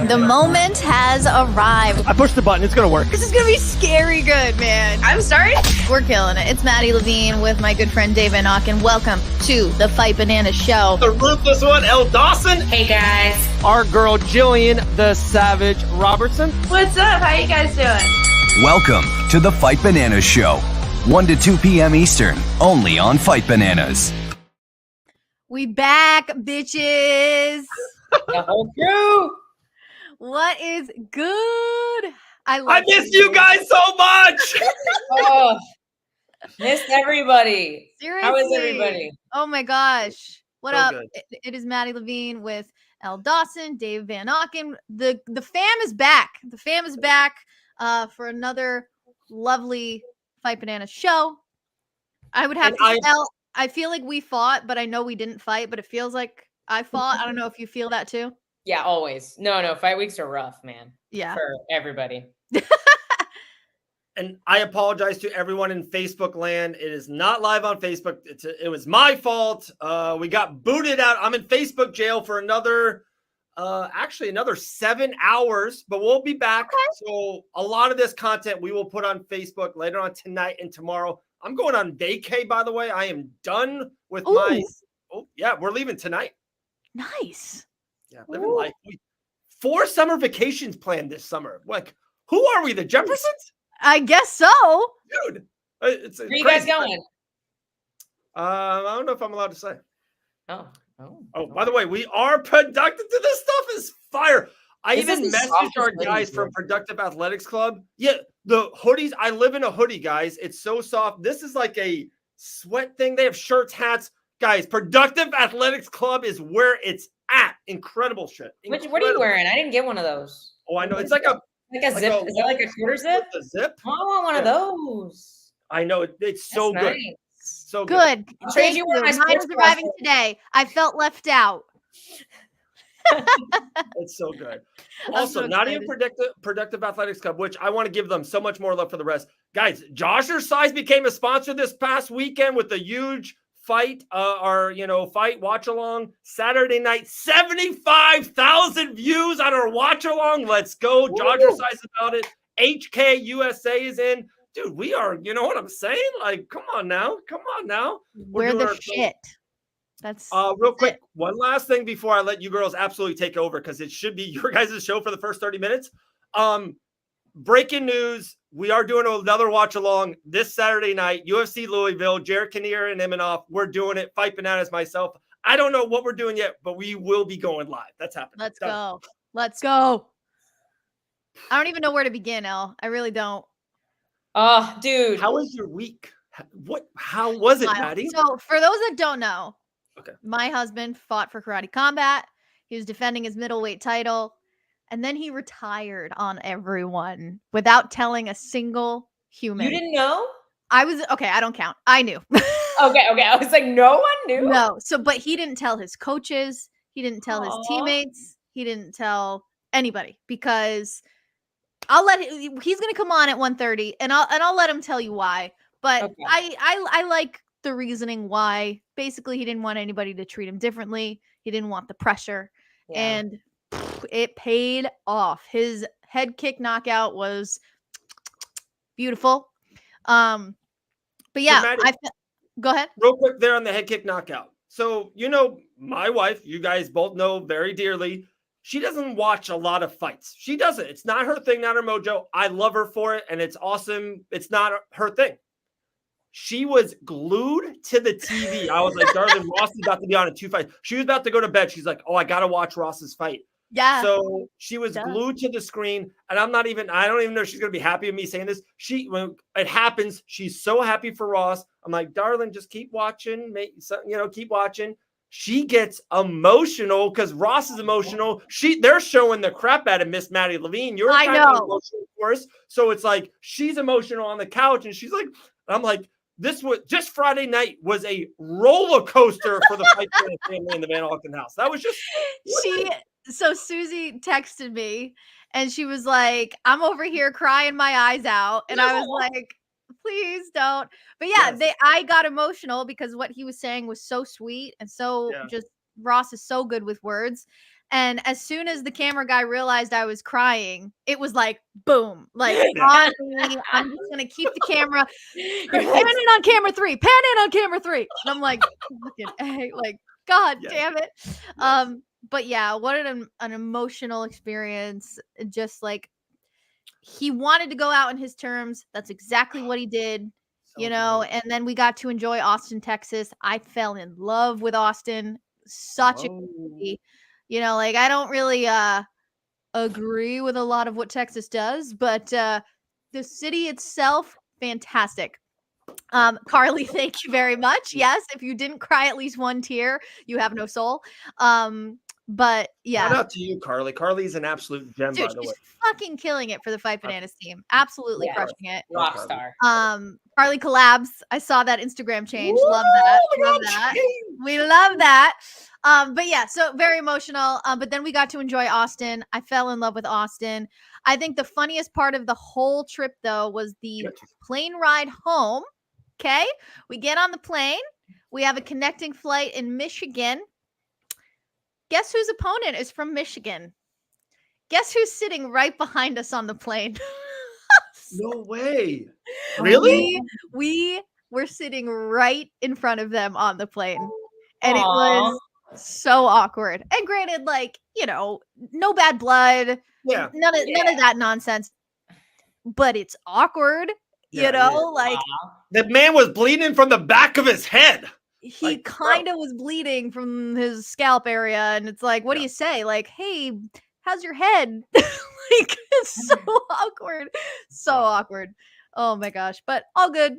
The moment has arrived. I pushed the button. It's going to work. This is going to be scary good, man. I'm sorry? We're killing it. It's Maddie Levine with my good friend Dave Van Auken. Welcome to the Fight Banana Show. The ruthless one, Elle Dawson. Hey, guys. Our girl, Gillian, the savage Robertson. What's up? How you guys doing? Welcome to the Fight Bananas Show. 1 to 2 p.m. Eastern, only on Fight Bananas. We back, bitches. The whole crew. What is good? I miss you guys so much. Oh, missed everybody. Seriously. How is everybody? Oh my gosh. What So up? good. It is Maddie Levine with Elle Dawson, Dave Van Auken. The fam is back. The fam is back for another lovely Fight Banana show. I would have to tell. I feel like we fought, but I know we didn't fight, but it feels like I fought. I don't know if you feel that too. Yeah, always. No, fight weeks are rough, man. Yeah. For everybody. And I apologize to everyone in Facebook land. It is not live on Facebook. It was my fault. We got booted out. I'm in Facebook jail for another 7 hours, but we'll be back. Okay. So a lot of this content we will put on Facebook later on tonight and tomorrow. I'm going on vacay, by the way. I am done with my. Oh, yeah, we're leaving tonight. Nice. Yeah, living life. 4 summer vacations planned this summer. Like, who are we, the Jeffersons? I guess so. Dude, it's Where you guys going? I don't know if I'm allowed to say. Oh, by the way, we are productive. This stuff is fire. I This even is the messaged softest our hoodie, guys dude. from Productive Athletics Club. Yeah, the hoodies. I live in a hoodie, guys. It's so soft. This is like a sweat thing. They have shirts, hats. Guys, Productive Athletics Club is where it's at. Incredible shit. What are you wearing? I didn't get one of those. Oh, I know. It's like a zip. Is that like a quarter zip? The zip. Oh, I want one of those. I know. It's so That's good. nice. So good. Good. trade Thank you you. one of my Mine sports was arriving bras. today. I felt left out. It's so good. I'm Also, so not even Productive Athletics Club, which I want to give them so much more love for the rest. Guys, Josher Size became a sponsor this past weekend with a huge fight, fight watch along Saturday night. 75,000 views on our watch along. Let's go. Josher Size about it. HK USA is in. Dude, we are, you know what I'm saying? Like, come on now. We're the shit. That's real quick. One last thing before I let you girls absolutely take over, because it should be your guys' show for the first 30 minutes. Breaking news. We are doing another watch along this Saturday night. UFC Louisville, Jared Kinnear and Imanoff. We're doing it. Fight Bananas myself. I don't know what we're doing yet, but we will be going live. That's happening. Let's go. Let's go. I don't even know where to begin, Elle. I really don't. Oh, dude. How was your week? How was it, Maddie? So for those that don't know, okay, my husband fought for Karate Combat. He was defending his middleweight title. And then he retired on everyone without telling a single human. You didn't know? I don't count. I knew. Okay. I was like, no one knew? No. But he didn't tell his coaches. He didn't tell his teammates. He didn't tell anybody, because he's going to come on at 1:30 and I'll let him tell you why. But okay. I like the reasoning why. Basically, he didn't want anybody to treat him differently. He didn't want the pressure. Yeah. And it paid off. His head kick knockout was beautiful. But yeah, so Maddie, go ahead. Real quick there on the head kick knockout. So, my wife, you guys both know very dearly, she doesn't watch a lot of fights. She doesn't. It's not her thing, not her mojo. I love her for it, and it's awesome. It's not her thing. She was glued to the TV. I was like, darling, Ross is about to be on in 2 fights. She was about to go to bed. She's like, oh, I got to watch Ross's fight. Yeah. So she was glued to the screen, and I don't even know if she's going to be happy with me saying this. When it happens, she's so happy for Ross. I'm like, darling, just keep watching, keep watching. She gets emotional because Ross is emotional. They're showing the crap out of Miss Maddie Levine. You're kind of emotional, of course. So it's like, she's emotional on the couch, and she's like, I'm like, this was just Friday night was a roller coaster for the Fight family in the Van Auken house. That was just So Susie texted me and she was like, I'm over here crying my eyes out. And I was like, please don't. But yeah, I got emotional because what he was saying was so sweet and so just Ross is so good with words. And as soon as the camera guy realized I was crying, it was like, boom, like on me. I'm just going to keep the camera. Pan in on camera 3, pan in on camera 3. And I'm like, fucking A, like, God damn it. Yes. But yeah, what an emotional experience. Just like, he wanted to go out on his terms. That's exactly what he did. You know, and then we got to enjoy Austin, Texas. I fell in love with Austin. Such a city. You know, like I don't really agree with a lot of what Texas does, but the city itself, fantastic. Carly, thank you very much. Yes, if you didn't cry at least one tear, you have no soul. But yeah. Shout out to you, Carly. Carly's an absolute gem, Dude, by the way. she's fucking killing it for the Fight Bananas team. Absolutely crushing it. Rock star. Carly collabs. I saw that Instagram change. Love that. Love that. We love that. But yeah, so very emotional. But then we got to enjoy Austin. I fell in love with Austin. I think the funniest part of the whole trip, though, was the plane ride home. Okay. We get on the plane. We have a connecting flight in Michigan. Guess whose opponent is from Michigan? Guess who's sitting right behind us on the plane? No way. Really? We were sitting right in front of them on the plane. And it was so awkward. And granted, like, you know, no bad blood. Yeah. None of that nonsense. But it's awkward. You know, like the man was bleeding from the back of his head. He kind of was bleeding from his scalp area, and it's like, what do you say? Like, hey, how's your head? Like, it's so awkward. So awkward. Oh my gosh. But all good.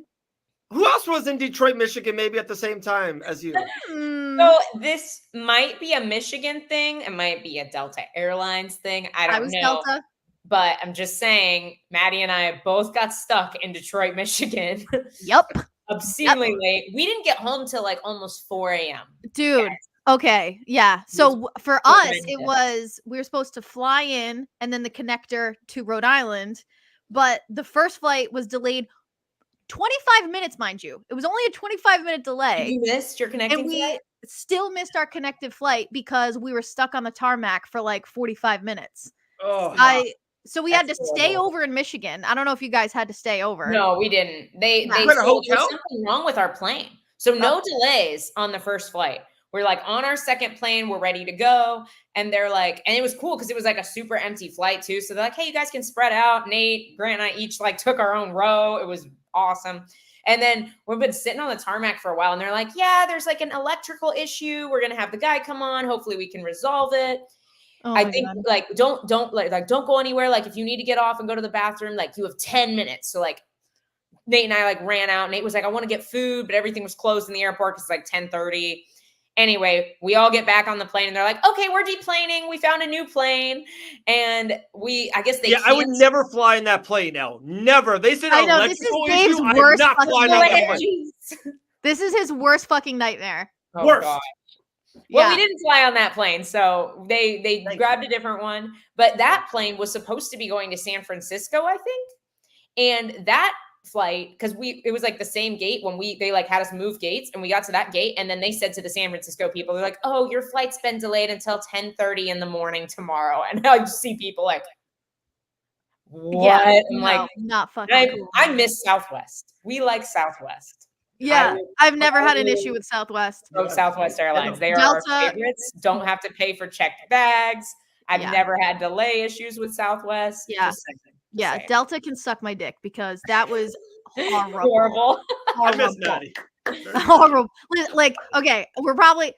Who else was in Detroit, Michigan, maybe at the same time as you? So this might be a Michigan thing. It might be a Delta Airlines thing. I don't know. Delta. But I'm just saying, Maddie and I both got stuck in Detroit, Michigan. Yep. Obscenely late. We didn't get home till like almost 4 a.m. Dude. Yes. Okay. Yeah. So for us, it was, we were supposed to fly in and then the connector to Rhode Island. But the first flight was delayed 25 minutes, mind you. It was only a 25-minute delay. You missed your connecting flight? And we still missed our connected flight because we were stuck on the tarmac for like 45 minutes. So we had to stay over in Michigan. I don't know if you guys had to stay over. No, we didn't. They said there was something wrong with our plane. So no delays on the first flight. We're like on our second plane. We're ready to go. And they're like, and it was cool because it was like a super empty flight too. So they're like, hey, you guys can spread out. Nate, Grant, and I each like took our own row. It was awesome. And then we've been sitting on the tarmac for a while. And they're like, yeah, there's like an electrical issue. We're going to have the guy come on. Hopefully we can resolve it. Oh I think God. Like don't go anywhere. Like if you need to get off and go to the bathroom, like you have 10 minutes. So like Nate and I like ran out. Nate was like, I want to get food, but everything was closed in the airport because it's like 10:30. Anyway, we all get back on the plane and they're like, okay, we're deplaning. We found a new plane. And I guess they I would never fly in that plane, Elle. Never. They said I know, this is Dave's worst This is his worst fucking nightmare. Oh, worst. God. Well, we didn't fly on that plane, so they grabbed a different one. But that plane was supposed to be going to San Francisco, I think. And that flight, because it was like the same gate when they like had us move gates, and we got to that gate, and then they said to the San Francisco people, they're like, "Oh, your flight's been delayed until 10:30 in the morning tomorrow." And I just see people like, "What?" Yeah, I'm like, not fucking. Cool. I miss Southwest. We like Southwest. Yeah, I've never had an issue with Southwest. Oh, Southwest Airlines. They are our favorites. Don't have to pay for checked bags. I've never had delay issues with Southwest. Yeah. Yeah, Delta can suck my dick because that was horrible. I miss Maddie. Horrible. Like, okay, we're probably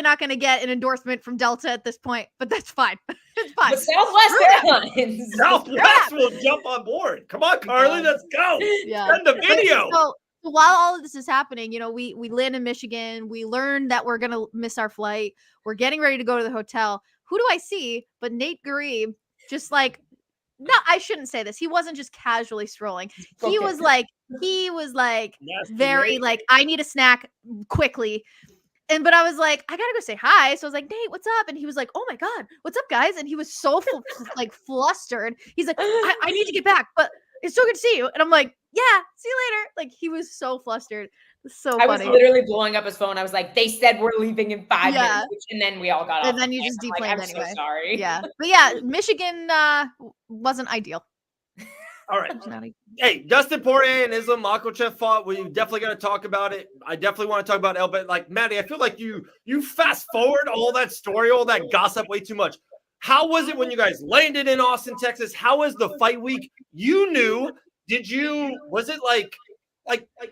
not going to get an endorsement from Delta at this point, but that's fine. It's fine. But Southwest Airlines. Southwest will jump on board. Come on, Carly, let's go. Yeah. Send the video. So while all of this is happening, you know, we land in Michigan. We learned that we're going to miss our flight. We're getting ready to go to the hotel. Who do I see but Nate Garib, just like, no, I shouldn't say this. He wasn't just casually strolling. He was like very like, I need a snack quickly. But I was like, I gotta go say hi. So I was like, Nate, what's up? And he was like, oh my God, what's up, guys? And he was so like flustered. He's like, I need to get back, but it's so good to see you. And I'm like, yeah, see you later. Like he was so flustered. So I was funny. literally blowing up his phone. I was like, they said we're leaving in 5 minutes. And then we all got off. And then you just deplaned I'm anyway. so sorry. Yeah. But yeah, Michigan wasn't ideal. All right. Hey, Dustin Poirier and Islam Makhachev fought. We definitely got to talk about it. I definitely want to talk about but like Maddie, I feel like you fast forward all that story, all that gossip way too much. How was it when you guys landed in Austin, Texas? How was the fight week? You knew. Was it like,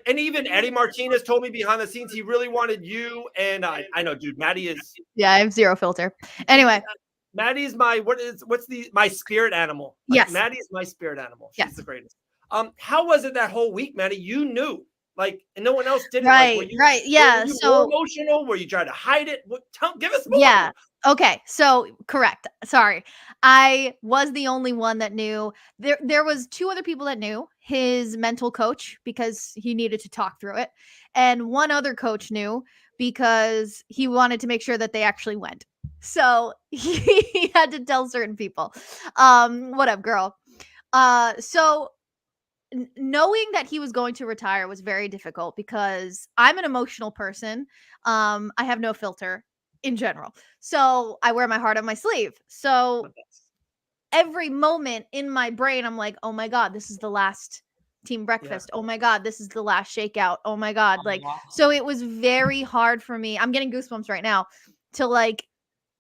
and even Eddie Martinez told me behind the scenes he really wanted you. And I know, dude, Maddie is. Yeah, I have zero filter. Anyway. Maddie's my my spirit animal. Yes. Maddie's my spirit animal. She's the greatest. How was it that whole week, Maddie? You knew, and no one else did. Right. Yeah. Were you more emotional? Were you trying to hide it? Give us more. Yeah. Okay. So correct. Sorry. I was the only one that knew. There was 2 other people that knew, his mental coach, because he needed to talk through it. And one other coach knew because he wanted to make sure that they actually went. So he had to tell certain people. What up, girl? So knowing that he was going to retire was very difficult because I'm an emotional person. I have no filter in general. So I wear my heart on my sleeve. So every moment in my brain, I'm like, oh my God, this is the last team breakfast. Oh my God, this is the last shakeout. Oh my God. So it was very hard for me. I'm getting goosebumps right now to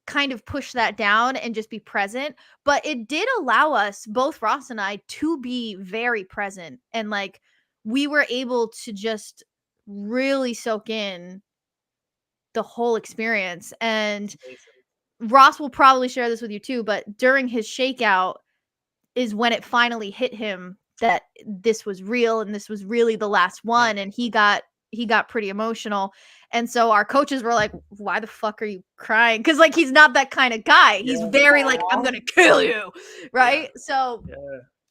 kind of push that down and just be present. But it did allow us, both Ross and I, to be very present. And we were able to just really soak in the whole experience. And Ross will probably share this with you too, but during his shakeout is when it finally hit him that this was real and this was really the last one. And he got pretty emotional. And so our coaches were like, why the fuck are you crying? Because he's not that kind of guy. He's very I'm gonna kill you, right? So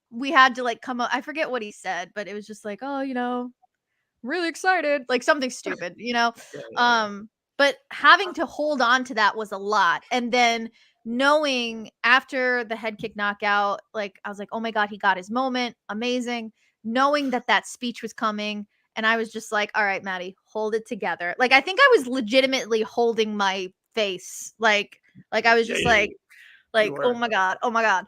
we had to come up. I forget what he said, but it was just really excited, something stupid, but having to hold on to that was a lot. And then knowing after the head kick knockout, I was like, oh my God, he got his moment. Amazing. Knowing that speech was coming. And I was just like, all right, Maddie, hold it together. I think I was legitimately holding my face. I was just oh my God. Oh my God.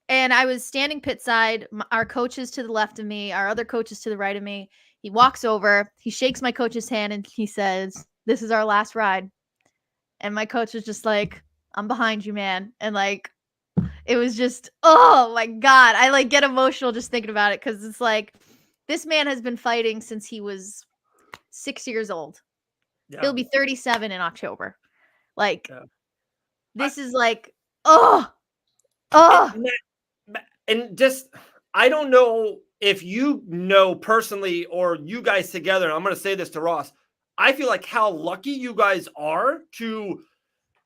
And I was standing pit side. Our coach is to the left of me. Our other coach is to the right of me. He walks over. He shakes my coach's hand and he says, this is our last ride. And my coach was just like, I'm behind you, man. And it was just, oh my God. I get emotional just thinking about it because it's this man has been fighting since he was 6 years old. Yeah. He'll be 37 in October. This is And just, I don't know if you know personally or you guys together, and I'm going to say this to Ross, I feel like how lucky you guys are to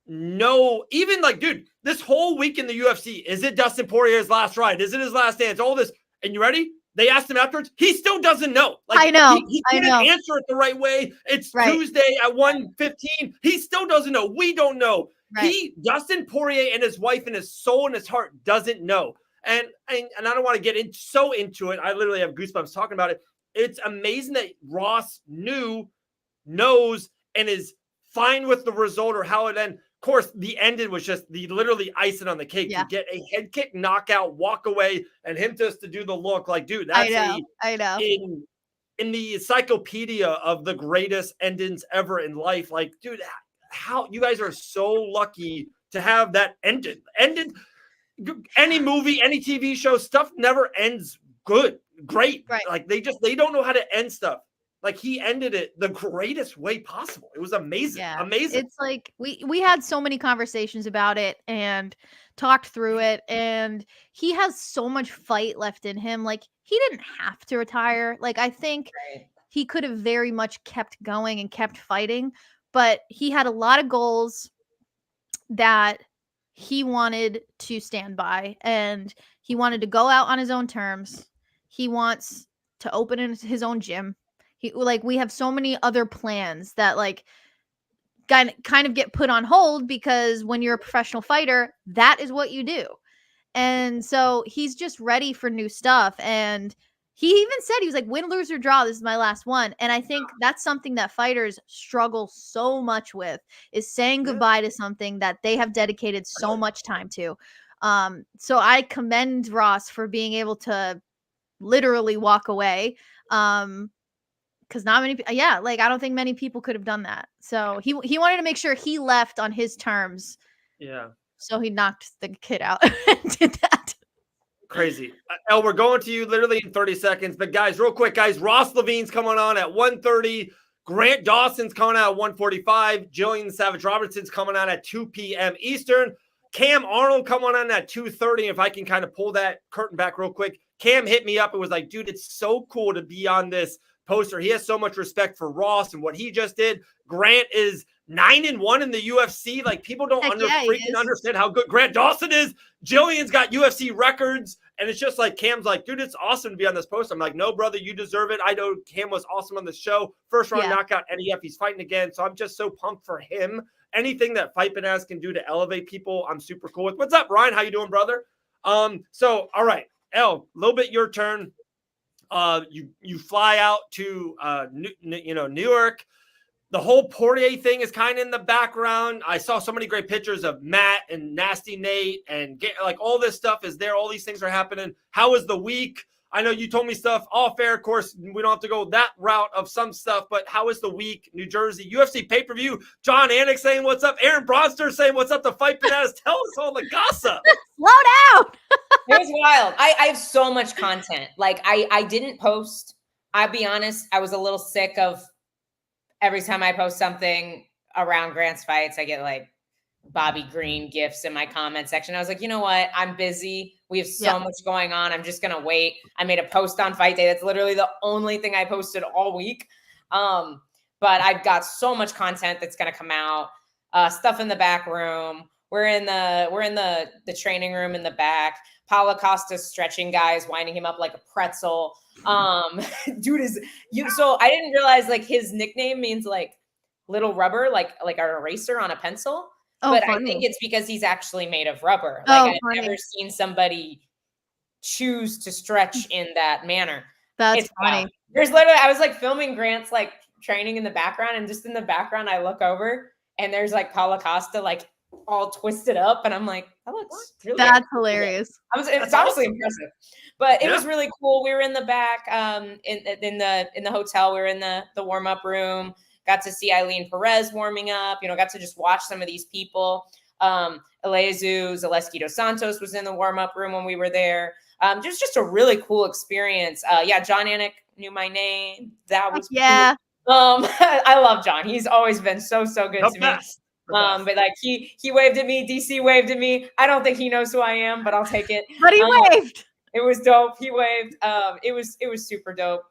know, even dude, this whole week in the UFC, is it Dustin Poirier's last ride? Is it his last dance? All this. And you ready? They asked him afterwards. He still doesn't know. I know. He can't answer it the right way. It's Tuesday at 1:15. He still doesn't know. We don't know. Right. Dustin Poirier and his wife and his soul and his heart doesn't know. And I don't want to get so into it. I literally have goosebumps talking about it. It's amazing that Ross knows, and is fine with the result or how it ended. Of course, the ending was just literally icing on the cake. To get a head kick, knockout, walk away, and him just to do the look dude, that's I know. In the encyclopedia of the greatest endings ever in life. Dude, how you guys are so lucky to have that ended. Any movie, any TV show, stuff never ends great. Right. They don't know how to end stuff. He ended it the greatest way possible. It was amazing. Yeah. Amazing. It's we had so many conversations about it and talked through it. And he has so much fight left in him. He didn't have to retire. I think he could have very much kept going and kept fighting. But he had a lot of goals that he wanted to stand by. And he wanted to go out on his own terms. He wants to open his own gym. We have so many other plans that kind of get put on hold because when you're a professional fighter, that is what you do. And so he's just ready for new stuff. And he even said, he was like, win, lose, or draw, this is my last one. And I think that's something that fighters struggle so much with, is saying goodbye to something that they have dedicated so much time to. So I commend Ross for being able to literally walk away. Because not many, like I don't think many people could have done that. So he wanted to make sure he left on his terms. Yeah. So he knocked the kid out and did that. Crazy. Elle, we're going to you literally in 30 seconds. But guys, real quick, guys, Ross Levine's coming on at 1:30. Grant Dawson's coming out at 1:45. Gillian Savage Robertson's coming on at 2 p.m. Eastern. Cam Arnold coming on at 2:30. If I can kind of pull that curtain back real quick. Cam hit me up and was like, dude, it's so cool to be on this poster. He has so much respect for Ross and what he just did. Grant is 9-1 in the UFC. Like, people don't understand how good Grant Dawson is. Gillian's got UFC records. And it's just like, Cam's like, dude, it's awesome to be on this poster. I'm like, no, brother, you deserve it. I know Cam was awesome on the show. First round knockout, NEF. He's fighting again. So I'm just so pumped for him. Anything that Fight Bananas can do to elevate people, I'm super cool with. What's up, Ryan? How you doing, brother? So, all right, Elle, a little bit your turn. You fly out to New York. The whole Poirier thing is kind of in the background. I saw so many great pictures of Matt and Nasty Nate, and like all this stuff is there. All these things are happening. How was the week? I know you told me stuff all fair. Of course, we don't have to go that route of some stuff, but how is the week? New Jersey UFC pay-per-view. John Anik saying what's up. Aaron Bronster saying what's up to Fight Bananas. Tell us all the gossip. Slow down. It was wild. I have so much content. Like, I didn't post. I'll be honest, I was a little sick of every time I post something around Grant's fights, I get like Bobby Green gifts in my comment section. I was like, you know what? I'm busy. We have so much going on. I'm just going to wait. I made a post on fight day. That's literally the only thing I posted all week. But I've got so much content that's going to come out. Stuff in the back room. We're in the training room in the back. Paulo Costa's stretching guys, winding him up like a pretzel. Dude so I didn't realize like his nickname means like little rubber, like an eraser on a pencil. But funny. I think it's because he's actually made of rubber. Like I've never seen somebody choose to stretch in that manner. That's funny. Wild. There's literally, I was like filming Grant's like training in the background, and just in the background, I look over and there's like Paulo Costa like all twisted up, and I'm like, that looks really hilarious. It's honestly impressive, but it was really cool. We were in the back, in the hotel. We were in the warm up room. Got to see Eileen Perez warming up. Got to just watch some of these people. Zaleski dos Santos was in the warm up room when we were there. Just a really cool experience. John Anik knew my name. That was cool. I love John. He's always been so good to me. But like he waved at me, DC waved at me. I don't think he knows who I am, but I'll take it. But he waved. It was dope. He waved. It was super dope.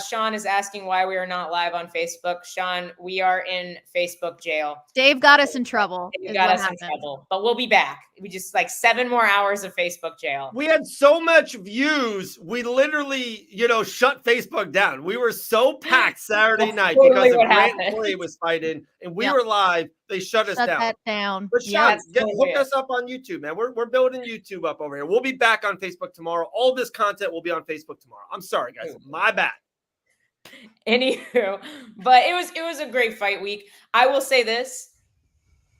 Sean is asking why we are not live on Facebook. Sean, we are in Facebook jail. Dave got us in trouble. But we'll be back. We just like 7 more hours of Facebook jail. We had so much views. We literally, shut Facebook down. We were so packed Saturday night because of Grant Poirier was fighting, and we were live. They shut us down. That down. But Sean, hook us up on YouTube, man. We're building YouTube up over here. We'll be back on Facebook tomorrow. All this content will be on Facebook tomorrow. I'm sorry, guys. My bad. Anywho, but it was a great fight week. I will say this.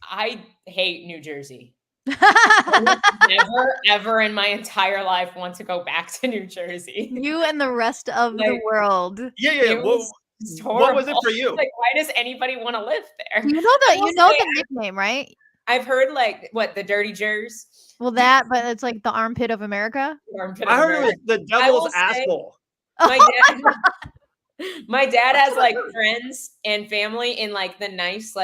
I hate New Jersey. Never, ever in my entire life want to go back to New Jersey. You and the rest of the world. Yeah. What was it for you? Like, why does anybody want to live there? You know the nickname, right? I've heard like the Dirty Jers. Well, that, but it's like the armpit of America. I heard it was the devil's asshole. My dad has like friends and family in like the nice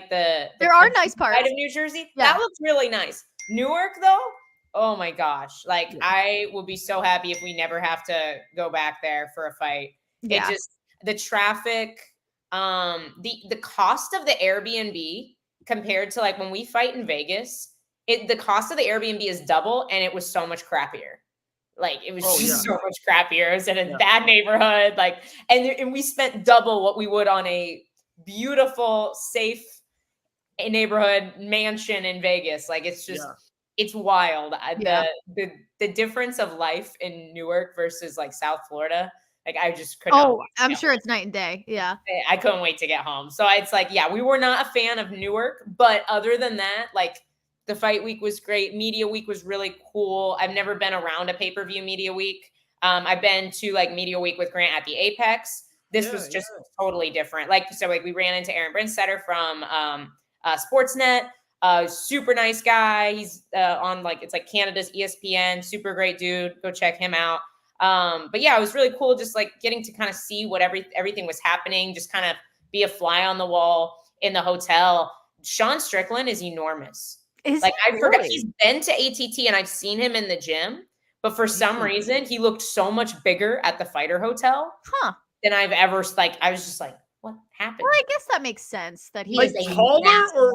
there are nice parts of New Jersey. Yeah. That looks really nice. Newark though, oh my gosh, I will be so happy if we never have to go back there for a fight. Yeah. It just, the traffic, the cost of the Airbnb compared to like when we fight in Vegas, the cost of the Airbnb is double, and it was so much crappier. Like it was so much crappier. It was in a bad neighborhood. Like, and we spent double what we would on a beautiful, safe neighborhood mansion in Vegas. Like it's just, It's wild. Yeah. The difference of life in Newark versus like South Florida. Like I just couldn't. Oh, I'm sure it's night and day. Yeah. I couldn't wait to get home. So it's like, yeah, we were not a fan of Newark, but other than that, like the fight week was great. Media week was really cool. I've never been around a pay-per-view media week. I've been to like media week with Grant at the Apex. This was just totally different. Like, so like we ran into Aaron Brinstetter from Sportsnet. Super nice guy. He's on like, it's like Canada's ESPN, super great dude. Go check him out. But yeah, it was really cool. Just like getting to kind of see what everything was happening, just kind of be a fly on the wall in the hotel. Sean Strickland is enormous. Like I forgot he's been to ATT and I've seen him in the gym, but for some reason he looked so much bigger at the Fighter Hotel than I've ever, like, I was just like, what happened? Well, I guess that makes sense that he's like taller or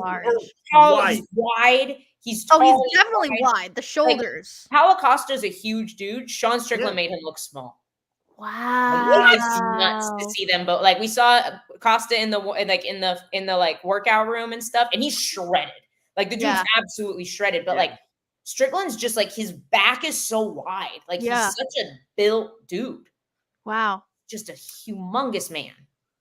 wide. He's tall, he's definitely wide. The shoulders. Like, Paulo Costa's a huge dude. Sean Strickland made him look small. Wow. It's nuts to see them both. Like we saw Costa in the like workout room and stuff, and he's shredded. Like the dude's absolutely shredded. But like Strickland's just like, his back is so wide. Like he's such a built dude. Wow. Just a humongous man.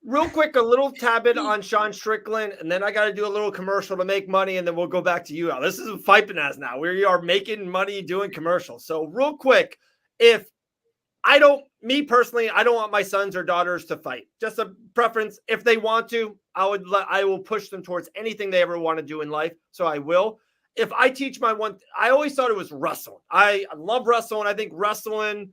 Real quick, a little tab-in on Sean Strickland, and then I got to do a little commercial to make money, and then we'll go back to you, Al. This is Fight Bananas now. We are making money doing commercials. So real quick, me personally, I don't want my sons or daughters to fight. Just a preference. If they want to, I will push them towards anything they ever want to do in life. So I will. If I teach I always thought it was wrestling. I love wrestling. I think wrestling,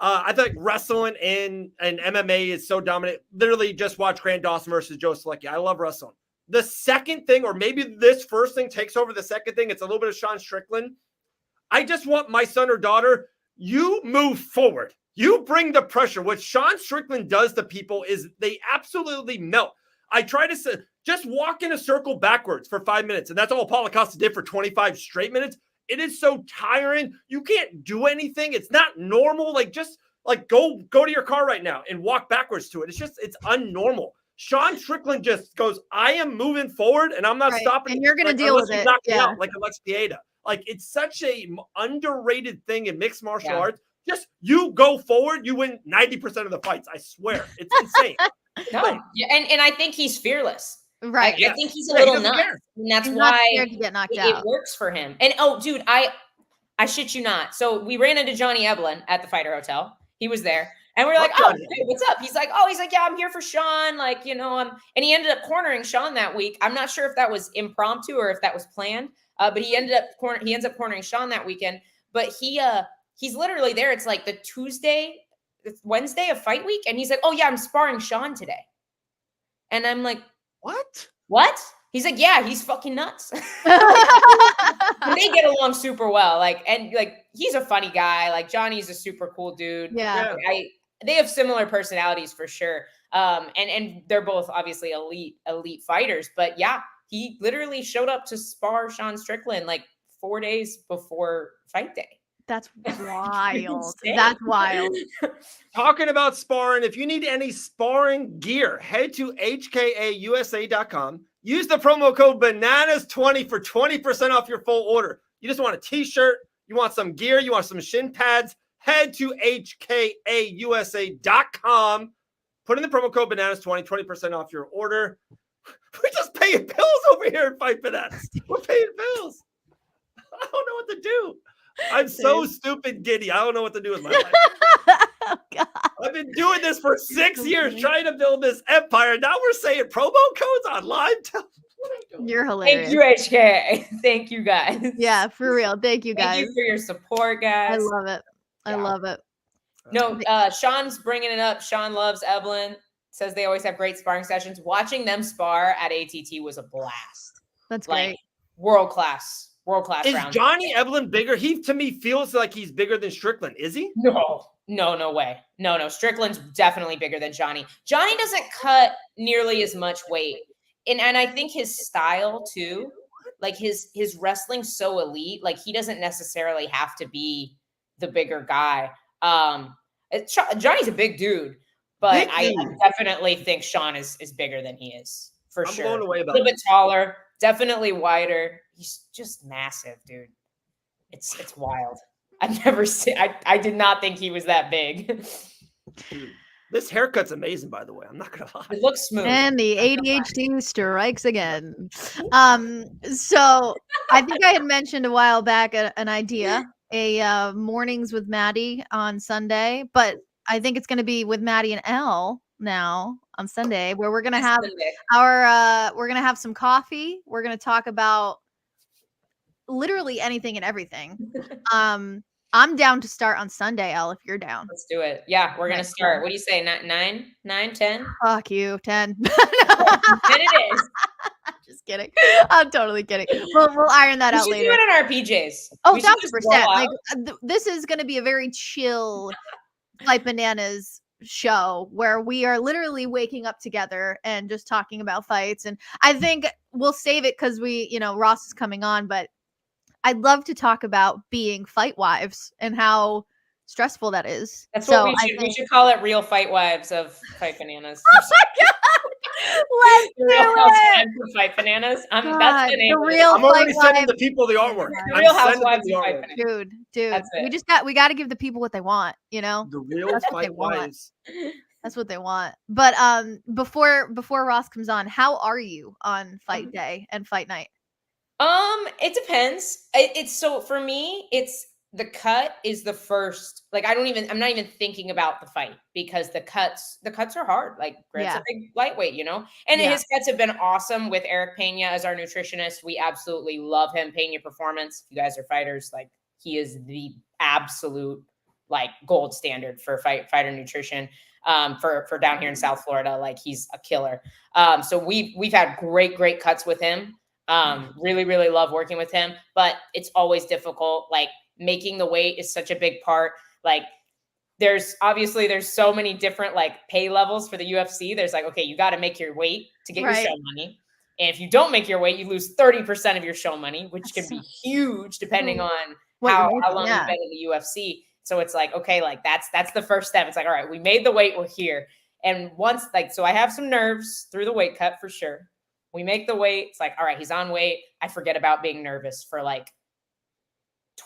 I think wrestling and MMA is so dominant. Literally just watch Grant Dawson versus Joe Selecki. I love wrestling. The second thing, or maybe this first thing takes over the second thing, it's a little bit of Sean Strickland. I just want my son or daughter, you move forward. You bring the pressure. What Sean Strickland does to people is they absolutely melt. I try to say, just walk in a circle backwards for 5 minutes. And that's all Paulo Costa did for 25 straight minutes. It is so tiring. You can't do anything. It's not normal. Like, just like go to your car right now and walk backwards to it. It's unnormal. Sean Strickland just goes, I am moving forward and I'm not stopping. And you're going to deal with it. Out, like Alex Pieda. Like, it's such a underrated thing in mixed martial arts. Just you go forward, you win 90% of the fights. I swear. It's insane. And I think he's fearless. Right. I think he's a little nuts. And that's why it works for him. And dude, I shit you not. So we ran into Johnny Eblin at the Fighter Hotel. He was there. And we were like, oh, dude, what's up? He's like, yeah, I'm here for Sean. Like, you know, and he ended up cornering Sean that week. I'm not sure if that was impromptu or if that was planned. But he ends up cornering Sean that weekend. But he's literally there. It's like the Wednesday of fight week. And he's like, oh yeah, I'm sparring Sean today. And I'm like, what? He's like, yeah, he's fucking nuts. They get along super well. And he's a funny guy. Like, Johnny's a super cool dude. Yeah. They have similar personalities for sure. And they're both obviously elite fighters. But yeah, he literally showed up to spar Sean Strickland like 4 days before fight day. That's wild. That's wild. Talking about sparring, if you need any sparring gear, head to hkausa.com. Use the promo code BANANAS20 for 20% off your full order. You just want a t-shirt, you want some gear, you want some shin pads, head to hkausa.com. Put in the promo code BANANAS20, 20% off your order. We're just paying bills over here at Fight Bananas. We're paying bills. I don't know what to do. I'm so stupid giddy. I don't know what to do with my life. Oh, God. I've been doing this for 6 years, trying to build this empire. Now we're saying promo codes on live. You're hilarious. Thank you, HK. Thank you, guys. Yeah, for real. Thank you, guys. Thank you for your support, guys. I love it. I love it. No, Sean's bringing it up. Sean loves Eblin. Says they always have great sparring sessions. Watching them spar at ATT was a blast. That's great. World class Is round. Johnny Eblin bigger? He, to me, feels like he's bigger than Strickland. Is he? No way. No. Strickland's definitely bigger than Johnny. Johnny doesn't cut nearly as much weight. And I think his style too, like his wrestling's so elite. Like, he doesn't necessarily have to be the bigger guy. Johnny's a big dude, but I definitely think Sean is bigger than he is for sure. Blown away by a little bit taller, definitely wider. He's just massive, dude. It's wild. I've never seen. I did not think he was that big. Dude, this haircut's amazing, by the way. I'm not gonna lie. It looks smooth. And the ADHD strikes again. So I think I had mentioned a while back an idea, a mornings with Maddie on Sunday, but I think it's going to be with Maddie and Elle now on Sunday, where we're going to have we're going to have some coffee. We're going to talk about literally anything and everything. I'm down to start on Sunday, Elle, if you're down. Let's do it. Yeah, we're gonna start. What do you say? 9, 10? Fuck you, 10. 10 it is. Just kidding. I'm totally kidding. We'll iron that out later. We should do it in our PJs. Oh, 1,000%. Like this is going to be a very chill Fight Bananas show where we are literally waking up together and just talking about fights. And I think we'll save it because Ross is coming on, but I'd love to talk about being fight wives and how stressful that is. That's what we should call it, Real Fight Wives of Fight Bananas. Oh my God. Let's do it. Fight Bananas. That's the name. I'm already sending the people the artwork. The Real Housewives of Fight Bananas. Dude. We got to give the people what they want, The Real Fight Wives. That's what they want. But before Ross comes on, how are you on fight day and fight night? It depends. It's so for me, it's the cut is the first. Like I'm not even thinking about the fight because the cuts are hard. Like Grant's a big lightweight, and his cuts have been awesome with Eric Pena as our nutritionist. We absolutely love him. Pena Performance. If you guys are fighters, like he is the absolute like gold standard for fighter nutrition. For down here in South Florida, like he's a killer. So we've had great cuts with him. Really, really love working with him, but it's always difficult. Like making the weight is such a big part. Like there's so many different like pay levels for the UFC. There's like, okay, you got to make your weight to get your show money. And if you don't make your weight, you lose 30% of your show money, which can be huge depending on how long you've been in the UFC. So it's like, okay, like that's the first step. It's like, all right, we made the weight, we're here. And once so I have some nerves through the weight cut for sure. We make the weight. It's like, all right, he's on weight. I forget about being nervous for like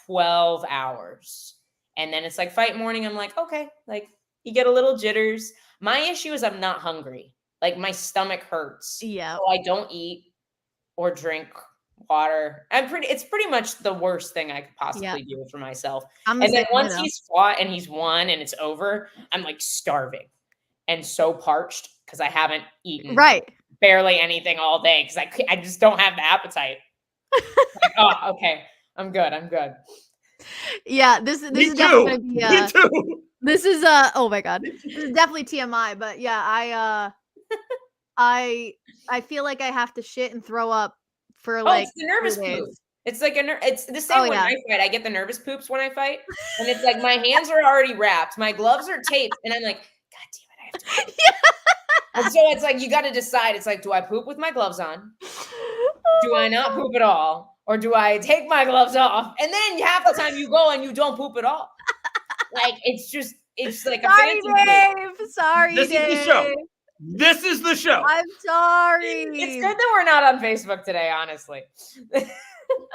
12 hours. And then it's like fight morning. I'm like, okay, like you get a little jitters. My issue is I'm not hungry. Like my stomach hurts. Yeah. So I don't eat or drink water. It's pretty much the worst thing I could possibly do for myself. And then once he's fought and he's won and it's over, I'm like starving and so parched because I haven't eaten. Right. Barely anything all day because I just don't have the appetite. Like, oh, okay. I'm good. Yeah, this is definitely gonna be Me too. This is oh my God. This is definitely TMI, but yeah, I feel like I have to shit and throw up for like it's the nervous poops. It's like it's the same when I fight. I get the nervous poops when I fight. And it's like my hands are already wrapped, my gloves are taped, and I'm like, God damn it, I have to poop. And so it's like, you got to decide. It's like, do I poop with my gloves on? Do I not poop at all? Or do I take my gloves off? And then half the time you go and you don't poop at all. Like, it's like a fancy Dave. Sorry, This Dave. is the show. This is the show. I'm sorry. It's good that we're not on Facebook today, honestly.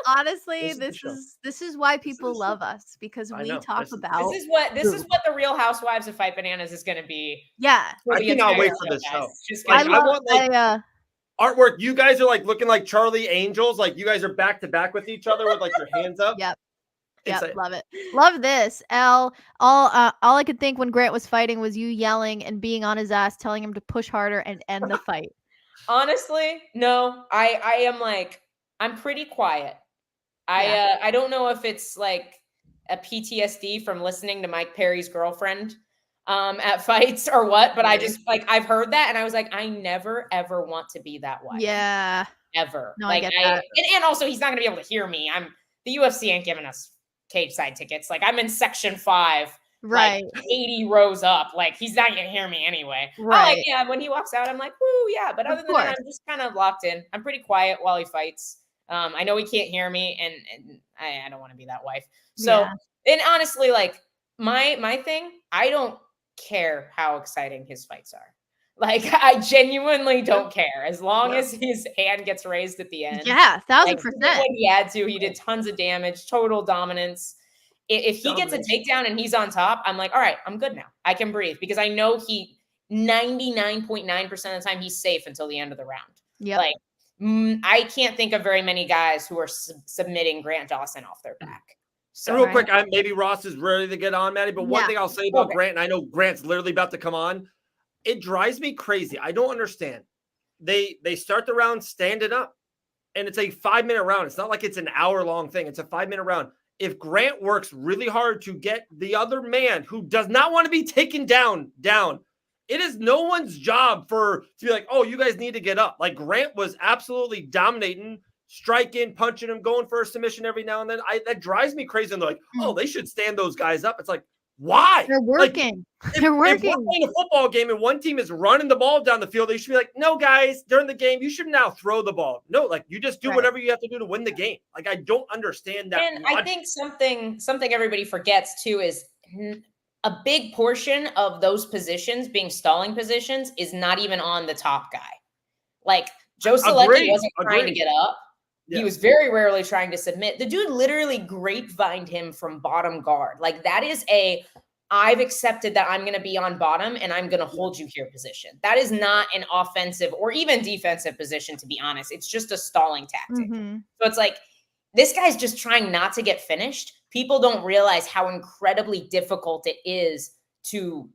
Honestly, this is why people love us, because we talk about this is what the Real Housewives of Fight Bananas is going to be. Yeah, I cannot wait for this show. I want artwork. You guys are like looking like Charlie Angels. Like you guys are back to back with each other with like your hands up. Yep. Yep, love it. Love this. Elle, all I could think when Grant was fighting was you yelling and being on his ass, telling him to push harder and end the fight. Honestly, no. I am like, I'm pretty quiet. I don't know if it's like a PTSD from listening to Mike Perry's girlfriend at fights or what, but I just like, I've heard that and I was like, I never ever want to be that wife. Yeah. Ever. No, like I get that. And also he's not gonna be able to hear me. The UFC ain't giving us cage side tickets. Like I'm in section 5, right, like 80 rows up. Like he's not gonna hear me anyway. Right. Like, yeah, when he walks out, I'm like, woo, yeah. But other than that, I'm just kind of locked in. I'm pretty quiet while he fights. I know he can't hear me, and I don't want to be that wife. So, and honestly, like my thing, I don't care how exciting his fights are. Like, I genuinely don't care as long as his hand gets raised at the end. Yeah, 1000%. He did what he had to. He did tons of damage, total dominance. If he gets a takedown and he's on top, I'm like, all right, I'm good now. I can breathe because I know 99.9% of the time he's safe until the end of the round. Yeah. Like, I can't think of very many guys who are submitting Grant Dawson off their back. So real quick, maybe Ross is ready to get on, Maddie, but one thing I'll say about Grant, and I know Grant's literally about to come on, it drives me crazy. I don't understand. They start the round standing up, and it's a 5-minute round. It's not like it's an hour-long thing. It's a 5-minute round. If Grant works really hard to get the other man who does not want to be taken down, it is no one's job to be like, oh, you guys need to get up. Like, Grant was absolutely dominating, striking, punching him, going for a submission every now and then. That drives me crazy. And they're like, oh, they should stand those guys up. It's like, why? They're working. Like, They're working. If we're playing a football game and one team is running the ball down the field, they should be like, no, guys, during the game, you should now throw the ball. No, like, you just do whatever you have to do to win the game. Like, I don't understand that. And I think something everybody forgets too is a big portion of those positions being stalling positions is not even on the top guy. Like, Joe Selecki wasn't trying to get up. Yeah. He was very rarely trying to submit. The dude literally grapevined him from bottom guard. Like, that is I've accepted that I'm going to be on bottom and I'm going to hold you here position. That is not an offensive or even defensive position, to be honest. It's just a stalling tactic. Mm-hmm. So it's like, this guy's just trying not to get finished. People don't realize how incredibly difficult it is to,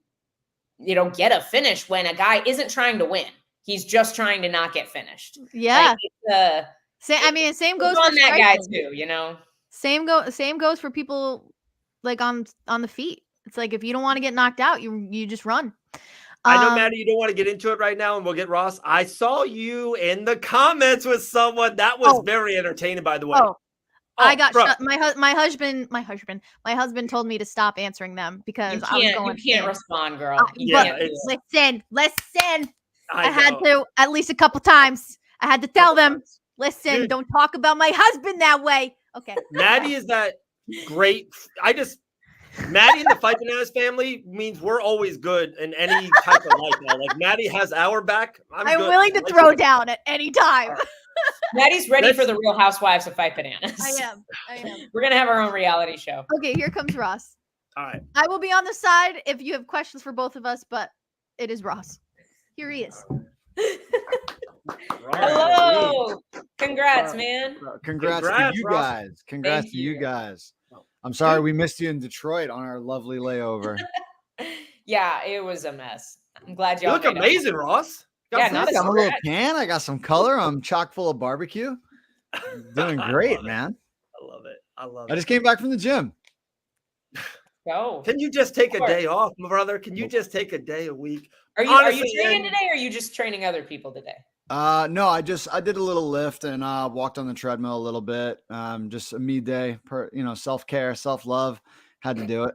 get a finish when a guy isn't trying to win. He's just trying to not get finished. Yeah. Like, same goes on for that guy too, Same goes for people like on the feet. It's like, if you don't want to get knocked out, you just run. I know, Maddie, you don't want to get into it right now, and we'll get Ross. I saw you in the comments with someone that was very entertaining, by the way. I got shut. My husband told me to stop answering them because I was going. You can't respond, girl. Listen. I had to at least a couple times. I had to tell them, listen, dude, don't talk about my husband that way. Okay. Maddie is that great. Maddie and the Fight Bananas family means we're always good in any type of life now. Like, Maddie has our back. I'm willing to throw down at any time. Maddie's ready for the Real Housewives of Fight Bananas. I am. We're going to have our own reality show. Okay, here comes Ross. All right. I will be on the side if you have questions for both of us, but it is Ross. Here he is. Hello. Congrats, man. Congrats to you guys. Congrats to you guys. I'm sorry we missed you in Detroit on our lovely layover. Yeah, it was a mess. I'm glad y'all look amazing, Ross. I got a little tan. I got some color. I'm chock full of barbecue. Doing great, man. I love it. I just came back from the gym. Go. Can you just take a day off, my brother? Can you just take a day a week? Are you training today, or are you just training other people today? No, I did a little lift and walked on the treadmill a little bit. Just a me day, self-care, self-love. Had to do it.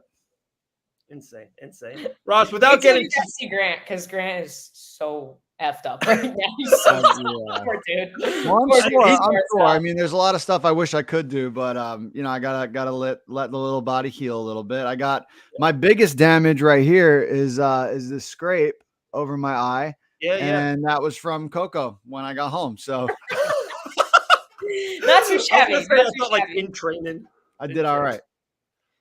Insane. Ross, without getting to see Grant, because Grant is so effed up right now. He's so poor dude. Well, I'm sure. I mean, there's a lot of stuff I wish I could do, but I gotta let the little body heal a little bit. I got my biggest damage right here is this scrape over my eye. And that was from Coco when I got home. So not too shabby. I felt like in training. I did all right.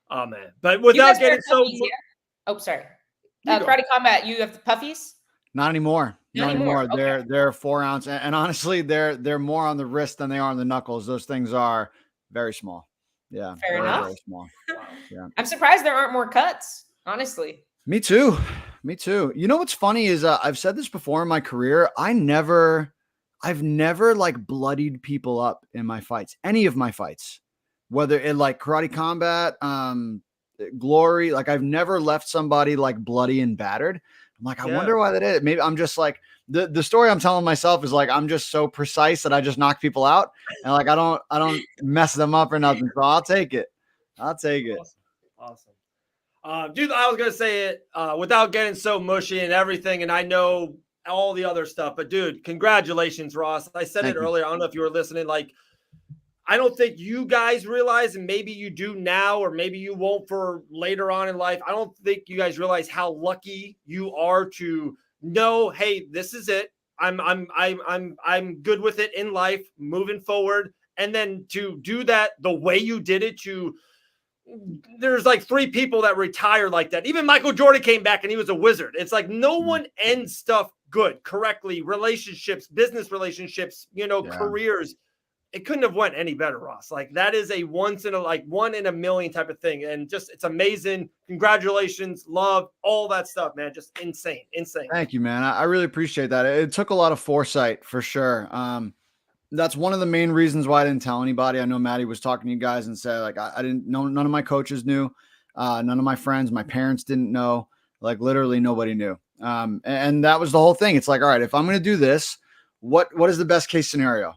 Oh man. But without getting so sorry. Karate Combat, you have the puffies? Not anymore. Not anymore. Okay. They're 4 ounce. And honestly, they're more on the wrist than they are on the knuckles. Those things are very small. Yeah. Fair enough. Very small. Yeah. I'm surprised there aren't more cuts, honestly. Me too. You know what's funny is I've said this before in my career. I've never like bloodied people up in my fights, any of my fights, whether it like Karate Combat, Glory. Like, I've never left somebody like bloody and battered. I'm like, I wonder why that is. Maybe I'm just like the story I'm telling myself is like, I'm just so precise that I just knock people out and like, I don't mess them up or nothing. So I'll take it. Awesome. Dude, I was going to say it without getting so mushy and everything, and I know all the other stuff, but dude, congratulations, Ross. I said it earlier. I don't know if you were listening. Like, I don't think you guys realize, and maybe you do now, or maybe you won't for later on in life. I don't think you guys realize how lucky you are to know, hey, this is it. I'm good with it in life, moving forward. And then to do that the way you did it, there's like 3 people that retire like that. Even Michael Jordan came back and he was a wizard. It's like no one ends stuff good, correctly. Relationships, business relationships, careers. It couldn't have went any better, Ross. Like that is a one in a million type of thing. And just, it's amazing. Congratulations, love, all that stuff, man. Just insane. Thank you, man. I really appreciate that. It took a lot of foresight for sure. That's one of the main reasons why I didn't tell anybody. I know Maddie was talking to you guys and said, like, I didn't know, none of my coaches knew, none of my friends, my parents didn't know, like literally nobody knew. And that was the whole thing. It's like, all right, if I'm going to do this, what is the best case scenario?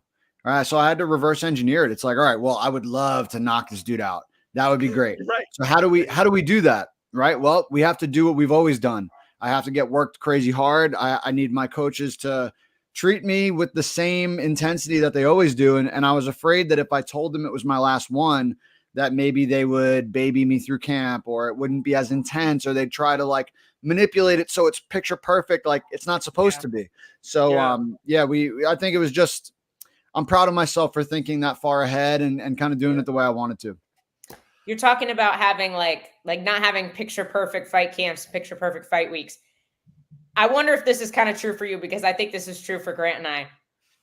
All right. So I had to reverse engineer it. It's like, all right, well, I would love to knock this dude out. That would be great. Right. So how do we do that? Right. Well, we have to do what we've always done. I have to get worked crazy hard. I need my coaches to treat me with the same intensity that they always do. And I was afraid that if I told them it was my last one, that maybe they would baby me through camp, or it wouldn't be as intense, or they'd try to like manipulate it so it's picture perfect, like it's not supposed to be. So I think it was just, I'm proud of myself for thinking that far ahead and kind of doing it the way I wanted to. You're talking about having like not having picture perfect fight camps, picture perfect fight weeks. I wonder if this is kind of true for you, because I think this is true for Grant and I.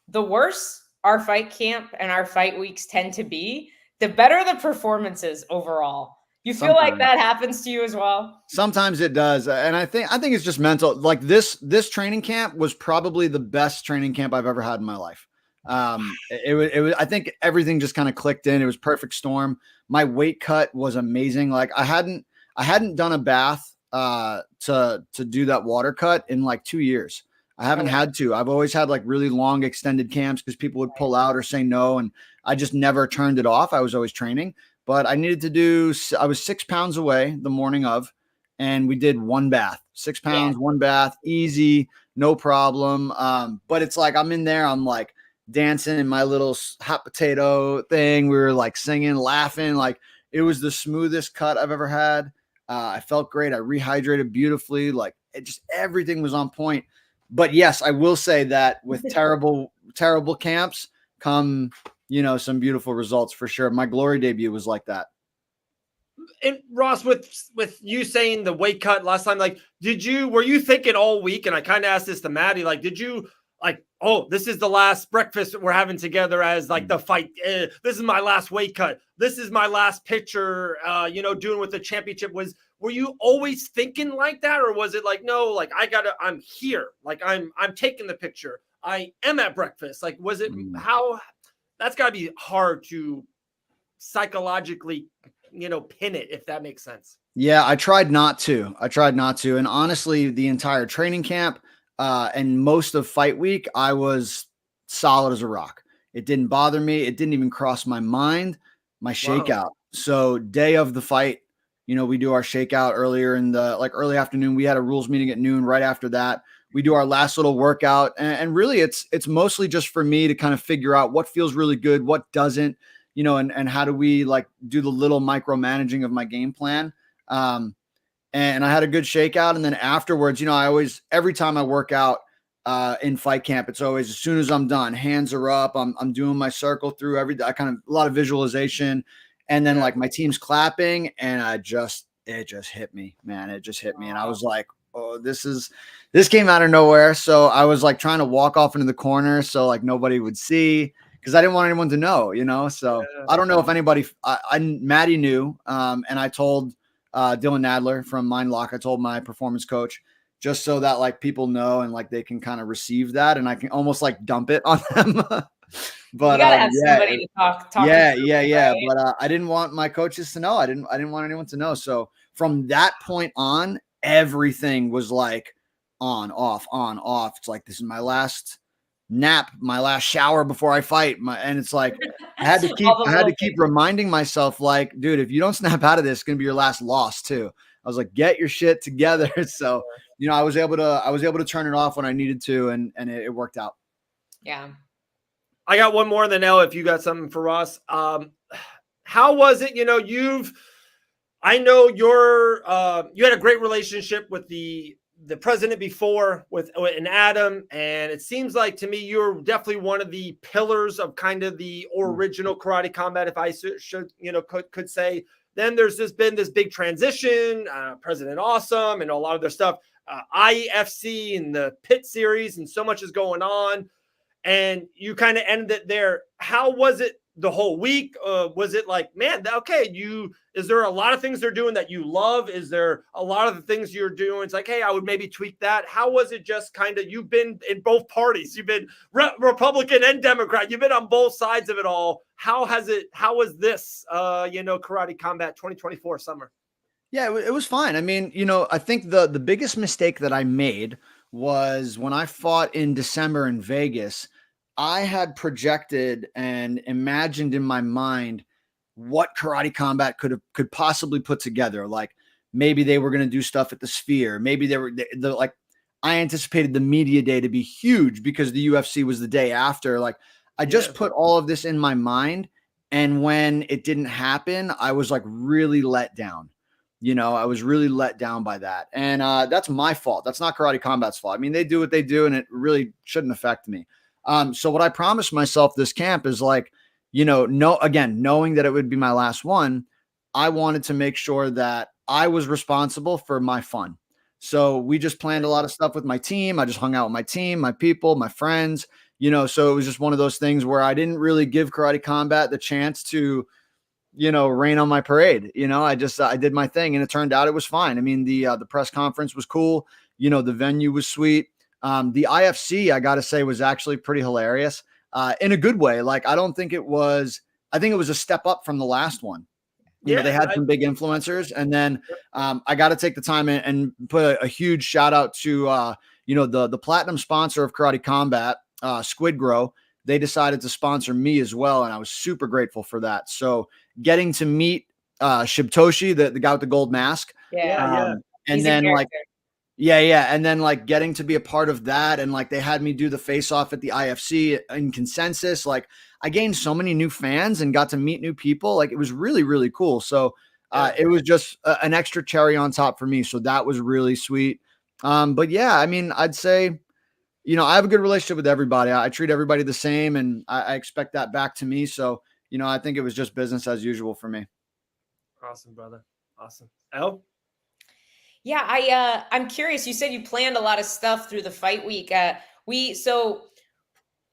The worse our fight camp and our fight weeks tend to be, the better the performances overall. You feel like that happens to you as well? Sometimes it does. And I think it's just mental. Like this training camp was probably the best training camp I've ever had in my life. It was, I think everything just kind of clicked in. It was perfect storm. My weight cut was amazing. Like I hadn't done a bath to do that water cut in like 2 years. I haven't had to. I've always had like really long extended camps because people would pull out or say no, and I just never turned it off. I was always training, but I needed to do, I was 6 pounds away the morning of, and we did 1 bath, 6 pounds, 1 bath, easy, no problem. But it's like, I'm in there, I'm like dancing in my little hot potato thing. We were like singing, laughing. Like it was the smoothest cut I've ever had. I felt great. I rehydrated beautifully. Like it just, everything was on point. But yes, I will say that with terrible camps come, some beautiful results for sure. My Glory debut was like that. And Ross, with you saying the weight cut last time, like, were you thinking all week? And I kind of asked this to Maddie, like, did you like, oh, this is the last breakfast we're having together as like the fight. This is my last weight cut. This is my last picture, doing with the championship. Were you always thinking like that? Or was it like, no, like I'm here. Like I'm taking the picture. I am at breakfast. Like, was it that's gotta be hard to psychologically, pin it, if that makes sense. Yeah, I tried not to. And honestly, the entire training camp, and most of fight week, I was solid as a rock. It didn't bother me. It didn't even cross my mind. My shakeout. Wow. So day of the fight, we do our shakeout earlier in the early afternoon. We had a rules meeting at noon. Right after that, we do our last little workout. And really it's mostly just for me to kind of figure out what feels really good, what doesn't, and how do we do the little micromanaging of my game plan. And I had a good shakeout. And then afterwards, every time I work out in fight camp, it's always as soon as I'm done, hands are up. I'm doing my circle through a lot of visualization. And then my team's clapping, and it just hit me, man. It just hit me. And I was like, oh, this came out of nowhere. So I was trying to walk off into the corner so nobody would see, because I didn't want anyone to know, So I don't know if anybody, Maddie knew. And I told Dylan Nadler from Mind Lock, I told my performance coach, just so that people know and they can kind of receive that, and I can almost dump it on them. But you gotta have somebody to talk yeah. Right? But I didn't want my coaches to know. I didn't want anyone to know. So from that point on, everything was on, off. It's this is my last nap, my last shower before I fight. And it's I had to keep reminding myself, dude, if you don't snap out of this, it's gonna be your last loss too. I was get your shit together. So I was able to turn it off when I needed to, and it worked out. Yeah. I got one more than Elle, if you got something for Ross. How was it? I know you had a great relationship with the the president before with an Adam, and it seems like to me you're definitely one of the pillars of kind of the original Karate Combat, if I should could say. Then there's been this big transition, President Awesome, and a lot of their stuff, IEFC and the Pit series, and so much is going on. And you kind of ended it there. How was it the whole week? Was it like, man, okay, is there a lot of things they're doing that you love? Is there a lot of the things you're doing? It's like, hey, I would maybe tweak that. How was it just kind of, you've been in both parties. You've been Republican and Democrat. You've been on both sides of it all. How was this, Karate Combat 2024 summer? Yeah, it was fine. I mean, I think the biggest mistake that I made was when I fought in December in Vegas. I had projected and imagined in my mind what Karate Combat could possibly put together. Like maybe they were going to do stuff at the Sphere. Maybe I anticipated the media day to be huge because the UFC was the day after. Like I just put all of this in my mind. And when it didn't happen, I was like really let down. I was really let down by that. And that's my fault. That's not Karate Combat's fault. I mean, they do what they do and it really shouldn't affect me. So what I promised myself this camp is like, knowing that it would be my last one, I wanted to make sure that I was responsible for my fun. So we just planned a lot of stuff with my team. I just hung out with my team, my people, my friends, so it was just one of those things where I didn't really give Karate Combat the chance to, rain on my parade. I did my thing and it turned out it was fine. I mean, the press conference was cool. The venue was sweet. The IFC, I got to say, was actually pretty hilarious in a good way. Like, I think it was a step up from the last one. They had some big influencers. And then I got to take the time and put a huge shout out to, the platinum sponsor of Karate Combat, Squid Grow. They decided to sponsor me as well. And I was super grateful for that. So getting to meet Shibtoshi, the guy with the gold mask. And He's then and then like getting to be a part of that. And like, they had me do the face off at the IFC in consensus. Like I gained so many new fans and got to meet new people. Like it was really, really cool. So it was just an extra cherry on top for me. So that was really sweet. But yeah, I mean, I'd say, I have a good relationship with everybody. I treat everybody the same and I expect that back to me. So, I think it was just business as usual for me. Awesome, brother. Awesome. Elle? Yeah, I'm curious. You said you planned a lot of stuff through the fight week. So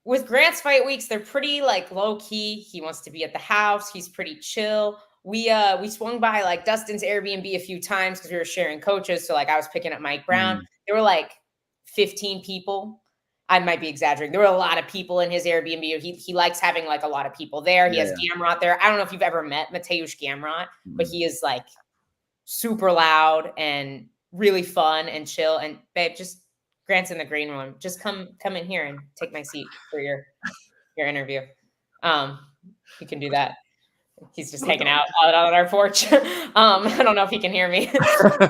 with Grant's fight weeks, they're pretty like low key. He wants to be at the house. He's pretty chill. We swung by like Dustin's Airbnb a few times because we were sharing coaches. So like I was picking up Mike Brown. There were like 15 people. I might be exaggerating. There were a lot of people in his Airbnb. He likes having like a lot of people there. He has Gamrot there. I don't know if you've ever met Mateusz Gamrot, but he is like super loud and really fun and chill. And babe, just Grant's in the green room. Just come in here and take my seat for your interview. You can do that. He's just hanging out on our porch. I don't know if he can hear me,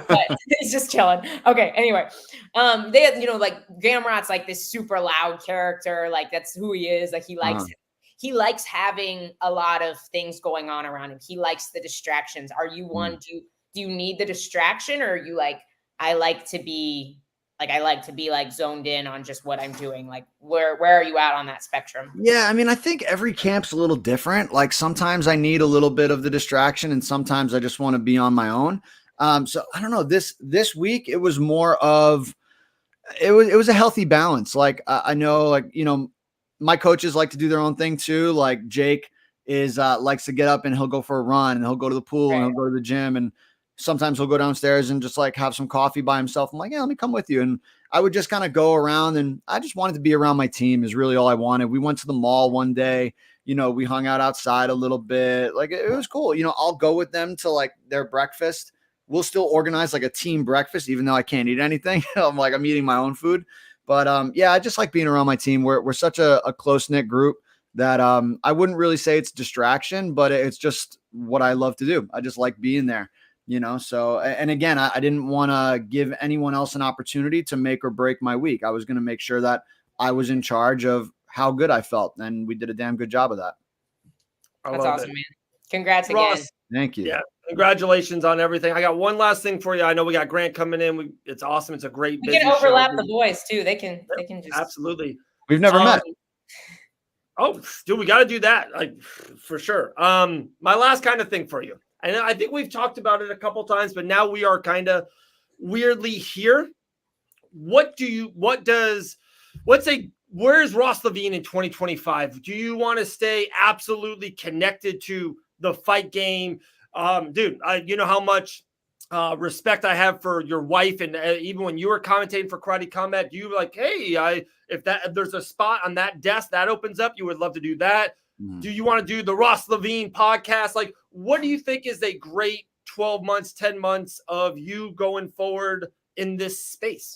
but he's just chilling. Okay. Anyway, they had, like Gamrot's like this super loud character. Like that's who he is. Like he likes having a lot of things going on around him. He likes the distractions. Are you one? Do you need the distraction, or are you like, I like to be like zoned in on just what I'm doing? Like where are you at on that spectrum? Yeah. I mean, I think every camp's a little different. Like sometimes I need a little bit of the distraction and sometimes I just want to be on my own. So I don't know, this week, it was more of, it was a healthy balance. Like I know, like, my coaches like to do their own thing too. Like Jake likes to get up and he'll go for a run and he'll go to the pool and he'll go to the gym, and sometimes he'll go downstairs and just like have some coffee by himself. I'm like, yeah, let me come with you. And I would just kind of go around, and I just wanted to be around my team is really all I wanted. We went to the mall one day, we hung out outside a little bit. Like it was cool. I'll go with them to like their breakfast. We'll still organize like a team breakfast, even though I can't eat anything. I'm eating my own food. But yeah, I just like being around my team. We're such a close-knit group that I wouldn't really say it's distraction, but it's just what I love to do. I just like being there. So, and again, I didn't want to give anyone else an opportunity to make or break my week. I was going to make sure that I was in charge of how good I felt. And we did a damn good job of that. That's awesome, man. Congrats Ross, again. Thank you. Yeah. Congratulations on everything. I got one last thing for you. I know we got Grant coming in. It's awesome. It's a great We can overlap the boys too. They can just absolutely. We've never met. Oh, dude, we got to do that, like, for sure. My last kind of thing for you, and I think we've talked about it a couple times, but now we are kind of weirdly here. Where's Ross Levine in 2025? Do you want to stay absolutely connected to the fight game? Dude, you know how much respect I have for your wife, and even when you were commentating for Karate Combat, you were like, hey, if there's a spot on that desk that opens up, you would love to do that. Do you want to do the Ross Levine podcast? Like, what do you think is a great 12 months, 10 months of you going forward in this space?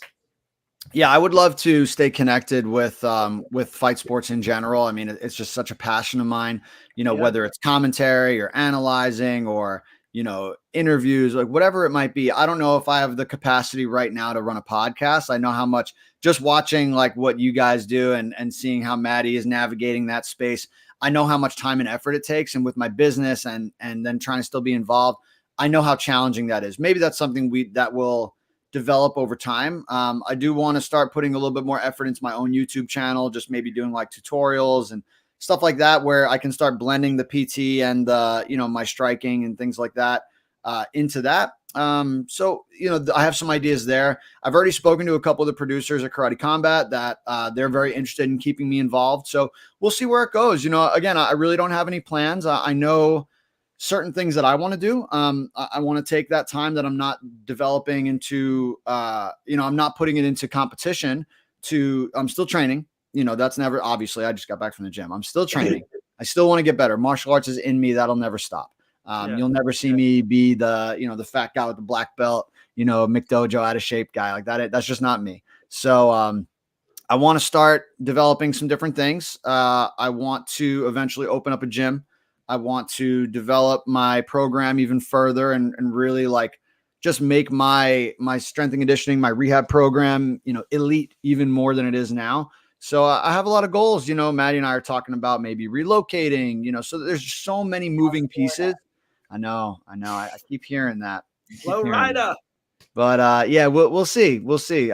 Yeah, I would love to stay connected with fight sports in general. I mean, it's just such a passion of mine, whether it's commentary or analyzing or, interviews, like whatever it might be. I don't know if I have the capacity right now to run a podcast. I know how much just watching like what you guys do and seeing how Maddie is navigating that space. I know how much time and effort it takes. And with my business and then trying to still be involved, I know how challenging that is. Maybe that's something that will develop over time. I do want to start putting a little bit more effort into my own YouTube channel, just maybe doing like tutorials and stuff like that, where I can start blending the PT and my striking and things like that into that. So I have some ideas there. I've already spoken to a couple of the producers at Karate Combat that they're very interested in keeping me involved. So we'll see where it goes. Again, I really don't have any plans. I know certain things that I want to do. I want to take that time that I'm not developing into, I'm not putting it into competition I'm still training. That's never, obviously I just got back from the gym. I'm still training. I still want to get better. Martial arts is in me. That'll never stop. You'll never see me be the fat guy with the black belt, McDojo out of shape guy like that. That's just not me. So, I want to start developing some different things. I want to eventually open up a gym. I want to develop my program even further and really like just make my strength and conditioning, my rehab program, elite even more than it is now. So I have a lot of goals, Maddie and I are talking about maybe relocating, so there's just so many moving pieces. I know. I keep hearing that. Low rider. But yeah, we'll see. We'll see.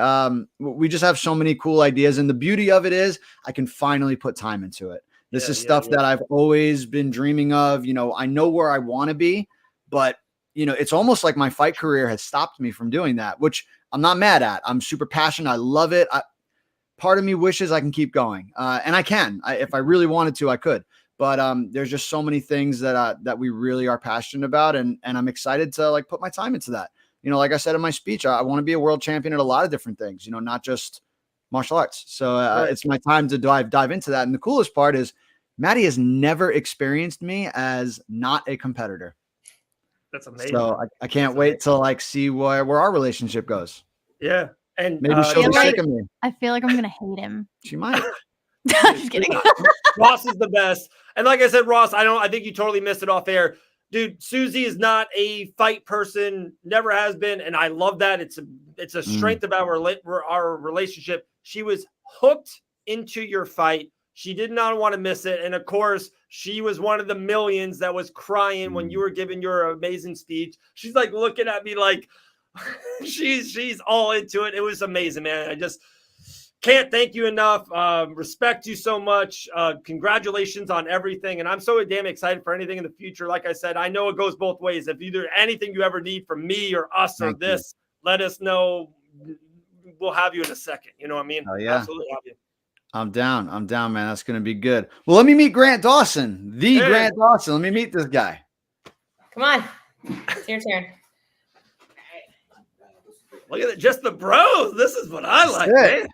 We just have so many cool ideas. And the beauty of it is I can finally put time into it. This is stuff that I've always been dreaming of. I know where I want to be, but it's almost like my fight career has stopped me from doing that, which I'm not mad at. I'm super passionate. I love it. Part of me wishes I can keep going. And I can, if I really wanted to, I could, but there's just so many things that we really are passionate about. And I'm excited to like put my time into that. Like I said in my speech, I want to be a world champion at a lot of different things, not just martial arts. So it's my time to dive into that. And the coolest part is Maddie has never experienced me as not a competitor. That's amazing. So I can't wait to like see where our relationship goes. Yeah. And maybe she'll be sick of me. I feel like I'm going to hate him. She might. I'm just kidding. Ross is the best. And like I said, Ross, I think you totally missed it off air. Dude, Susie is not a fight person, never has been. And I love that. It's a strength of our relationship. She was hooked into your fight. She did not want to miss it. And of course, she was one of the millions that was crying when you were giving your amazing speech. She's like looking at me like she's all into it. It was amazing, man. I just can't thank you enough. Respect you so much. Congratulations on everything. And I'm so damn excited for anything in the future. Like I said, I know it goes both ways. If either anything you ever need from me or us or this, let us know. We'll have you in a second. You know what I mean? Oh, yeah. Absolutely have you. I'm down, man. That's going to be good. Well, let me meet Grant Dawson, Grant Dawson. Let me meet this guy. Come on. It's your turn. Look at it. Just the bros. This is what I like, man.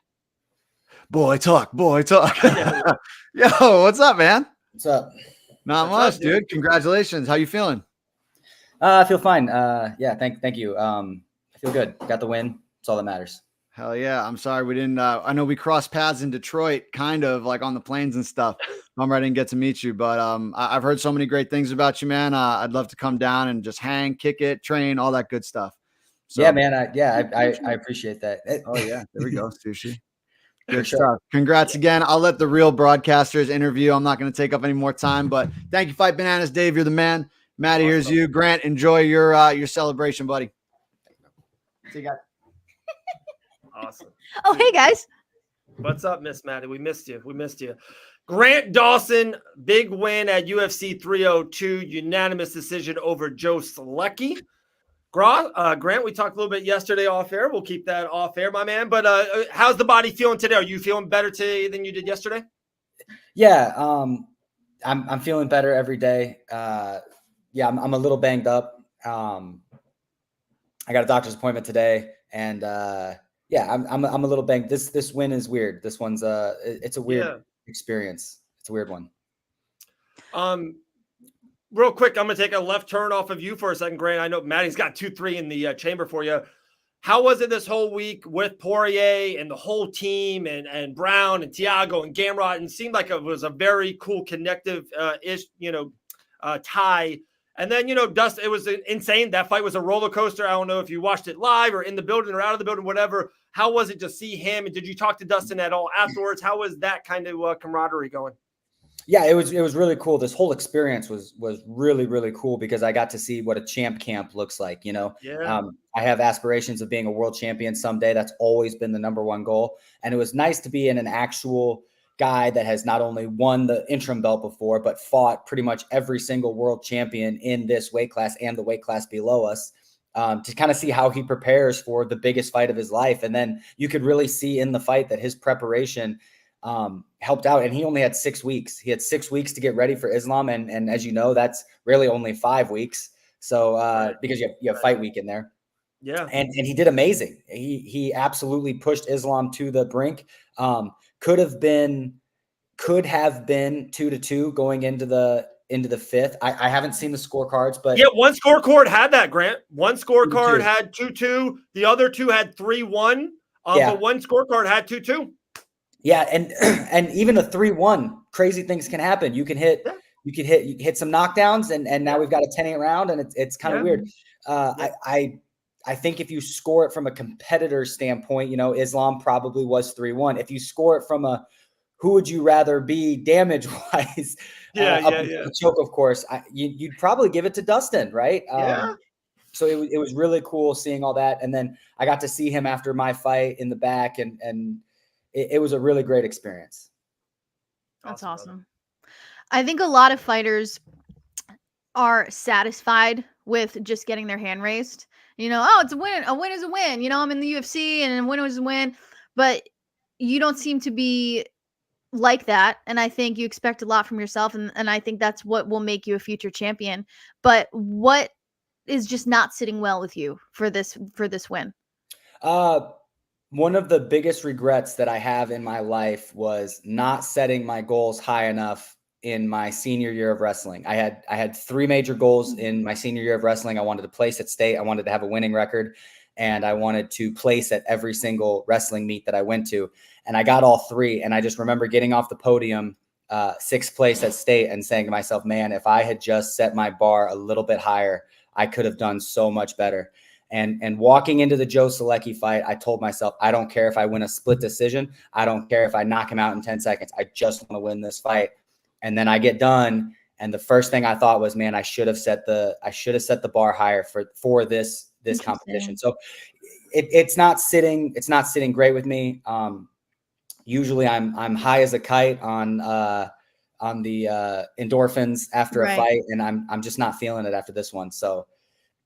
Boy talk. Yo, what's up, man? What's up? Not much, dude. Congratulations. How you feeling? I feel fine. Yeah, thank you. I feel good. Got the win. That's all that matters. Hell yeah. I'm sorry we didn't I know we crossed paths in Detroit, kind of like on the planes and stuff. I didn't get to meet you, but I've heard so many great things about you, man. I'd love to come down and just hang, kick it, train, all that good stuff. So, yeah, man. I appreciate that. Oh yeah, there we go, Sushi. Good stuff. Congrats again. I'll let the real broadcasters interview. I'm not going to take up any more time, but thank you, Fight Bananas. Dave, you're the man. Maddie, here's you. Grant, enjoy your celebration, buddy. See you guys. Awesome. Oh, hey guys. What's up, Miss Maddie? We missed you. Grant Dawson, big win at UFC 302, unanimous decision over Joe Selecki. Grant, we talked a little bit yesterday off air. We'll keep that off air, my man. But how's the body feeling today? Are you feeling better today than you did yesterday? Yeah, I'm feeling better every day. Yeah, I'm a little banged up. I got a doctor's appointment today, and yeah, I'm a little banged. This win is weird. This one's it's a weird experience. It's a weird one. Real quick, I'm gonna take a left turn off of you for a second, Grant. I know Maddie's got 2-3 in the chamber for you. How was it this whole week with Poirier and the whole team and Brown and Thiago and Gamrot? And it seemed like it was a very cool connective tie. And then, Dustin, it was insane. That fight was a roller coaster. I don't know if you watched it live or in the building or out of the building, whatever. How was it to see him? And did you talk to Dustin at all afterwards? How was that kind of camaraderie going? Yeah, it was really cool. This whole experience was really, really cool because I got to see what a champ camp looks like. Yeah. I have aspirations of being a world champion someday. That's always been the number one goal. And it was nice to be in an actual guy that has not only won the interim belt before, but fought pretty much every single world champion in this weight class and the weight class below us, to kind of see how he prepares for the biggest fight of his life. And then you could really see in the fight that his preparation helped out. And he only had 6 weeks. He had 6 weeks to get ready for Islam. And as you know, that's really only 5 weeks. So because you have fight week in there. Yeah. And he did amazing. He absolutely pushed Islam to the brink. Could have been 2-2 going into the fifth. I haven't seen the scorecards, but yeah, one scorecard had that, Grant. One scorecard had 2-2. The other two had 3-1. But one scorecard had 2-2. Yeah, and even a 3-1, crazy things can happen. You can hit some knockdowns, and now we've got a 10-8 round, and it's kind of weird. I think if you score it from a competitor standpoint, Islam probably was 3-1. If you score it from a who would you rather be damage wise, a choke, of course, you'd probably give it to Dustin, right? So it was really cool seeing all that, and then I got to see him after my fight in the back, and it was a really great experience. That's awesome. I think a lot of fighters are satisfied with just getting their hand raised. It's a win. A win is a win. I'm in the UFC and a win is a win. But you don't seem to be like that. And I think you expect a lot from yourself. And I think that's what will make you a future champion. But what is just not sitting well with you for this win? One of the biggest regrets that I have in my life was not setting my goals high enough in my senior year of wrestling. I had 3 major goals in my senior year of wrestling. I wanted to place at state. I wanted to have a winning record, and I wanted to place at every single wrestling meet that I went to. And I got all 3. And I just remember getting off the podium, 6th place at state, and saying to myself, man, if I had just set my bar a little bit higher, I could have done so much better. And walking into the Joe Selecki fight, I told myself, I don't care if I win a split decision. I don't care if I knock him out in 10 seconds. I just want to win this fight. And then I get done, and the first thing I thought was, man, I should have set the bar higher for this competition. So it's not sitting great with me. Usually I'm high as a kite on the endorphins after a fight, and I'm just not feeling it after this one. So,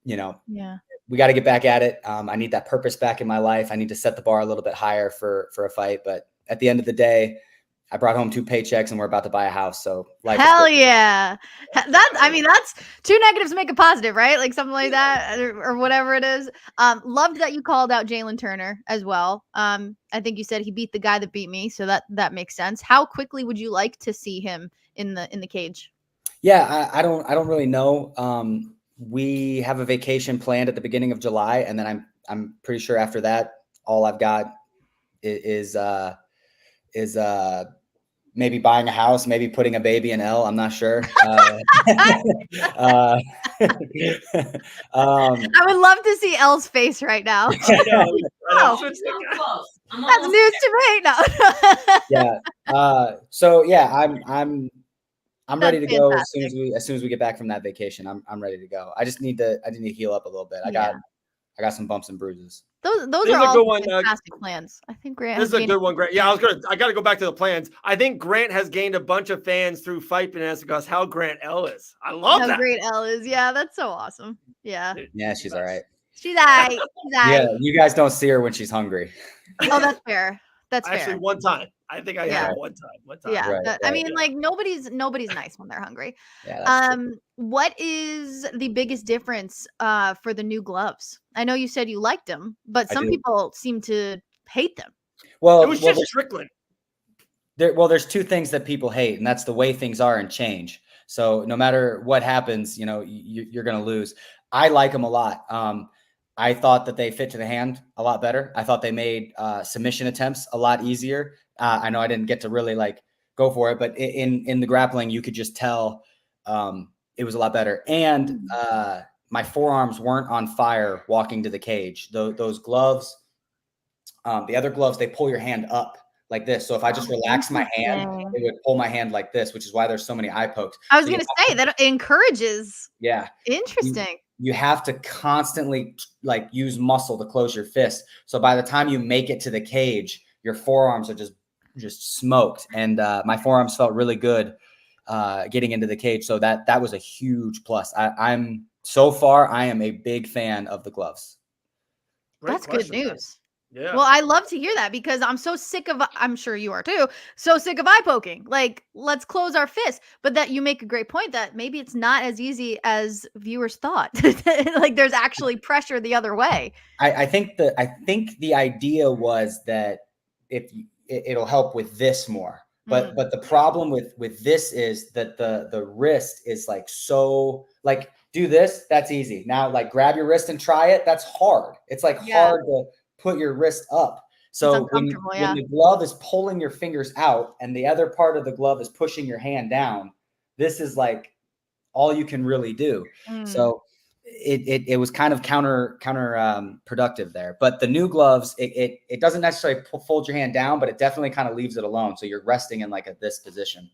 we got to get back at it. I need that purpose back in my life. I need to set the bar a little bit higher for a fight. But at the end of the day, I brought home 2 paychecks and we're about to buy a house. So hell yeah. That's 2 negatives make a positive, right? Like something like that or whatever it is. Loved that you called out Jalen Turner as well. I think you said he beat the guy that beat me. So that makes sense. How quickly would you like to see him in the cage? Yeah, I don't really know. We have a vacation planned at the beginning of July, and then I'm pretty sure after that, all I've got is maybe buying a house, maybe putting a baby in Elle. I'm not sure. I would love to see Elle's face right now. That's news to me. No. Yeah. So yeah, I'm ready to go as soon as we get back from that vacation. I'm ready to go. I need to heal up a little bit. I got some bumps and bruises. Those are all fantastic plans. I think Grant. This is a good one, Grant. Yeah, I got to go back to the plans. I think Grant has gained a bunch of fans through Fight Bananas because how Grant Elle is. I love that. How great Elle is. Yeah, that's so awesome. Yeah. Yeah, she's all right. She's all right. Yeah, you guys don't see her when she's hungry. Oh, that's fair. That's fair. Actually, one time. I think I had one time. Yeah. Right, I mean, like nobody's nice when they're hungry. Yeah, that's true. What is the biggest difference for the new gloves? I know you said you liked them, but some people seem to hate them. Well, it was just Strickland. There's two things that people hate, and that's the way things are and change. So no matter what happens, you're going to lose. I like them a lot. I thought that they fit to the hand a lot better. I thought they made submission attempts a lot easier. I know I didn't get to really go for it, but in the grappling, you could just tell it was a lot better. And my forearms weren't on fire walking to the cage. Those gloves, the other gloves, they pull your hand up like this. So if I just relax my hand, it would pull my hand like this, which is why there's so many eye pokes. I was going to say that it encourages. Yeah. Interesting. You have to constantly use muscle to close your fist. So by the time you make it to the cage, your forearms are just smoked. And my forearms felt really good getting into the cage. So that was a huge plus. I am a big fan of the gloves. That's good news. Yeah. Well, I love to hear that because I'm so sick of, I'm sure you are too, so sick of eye poking. Let's close our fists. But that you make a great point that maybe it's not as easy as viewers thought. There's actually pressure the other way. I think the idea was that it'll help with this more. But the problem with this is that the wrist is do this, that's easy. Now grab your wrist and try it. That's hard. It's hard to put your wrist up. So when the glove is pulling your fingers out and the other part of the glove is pushing your hand down, this is all you can really do. So it was kind of counter productive there. But the new gloves, it doesn't necessarily fold your hand down, but it definitely kind of leaves it alone. So you're resting in this position.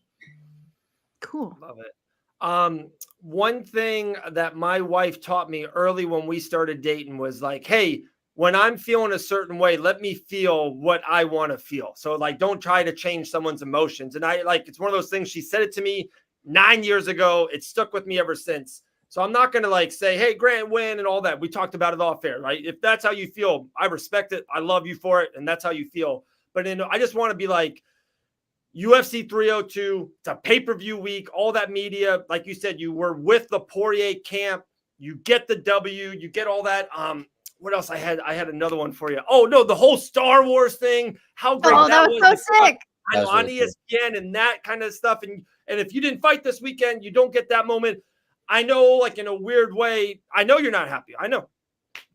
Cool. Love it. One thing that my wife taught me early when we started dating was hey, when I'm feeling a certain way, let me feel what I want to feel. So don't try to change someone's emotions. And it's one of those things. She said it to me 9 years ago. It stuck with me ever since. So I'm not going to say, hey, Grant, win and all that. We talked about it off air, right? If that's how you feel, I respect it. I love you for it. And that's how you feel. But I just want to be UFC 302. It's a pay-per-view week, all that media. Like you said, you were with the Poirier camp. You get the W, you get all that. What else I had another one for you. Oh no, the whole Star Wars thing. How great that was. So sick. On ESPN and that kind of stuff. And if you didn't fight this weekend, you don't get that moment. I know, in a weird way, I know you're not happy. I know.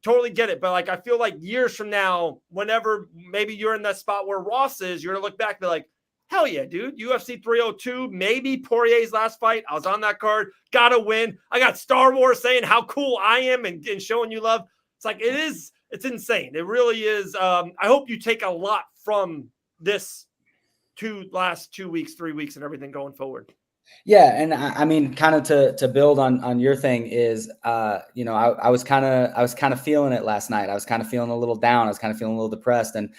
Totally get it. But I feel years from now, whenever maybe you're in that spot where Ross is, you're gonna look back and be hell yeah, dude. UFC 302, maybe Poirier's last fight. I was on that card. Gotta win. I got Star Wars saying how cool I am and showing you love. It's insane. It really is. I hope you take a lot from this last 2 weeks, 3 weeks, and everything going forward. Yeah. And I mean, kind of to build on your thing is, I was kind of feeling it last night. I was kind of feeling a little down. I was kind of feeling a little depressed. And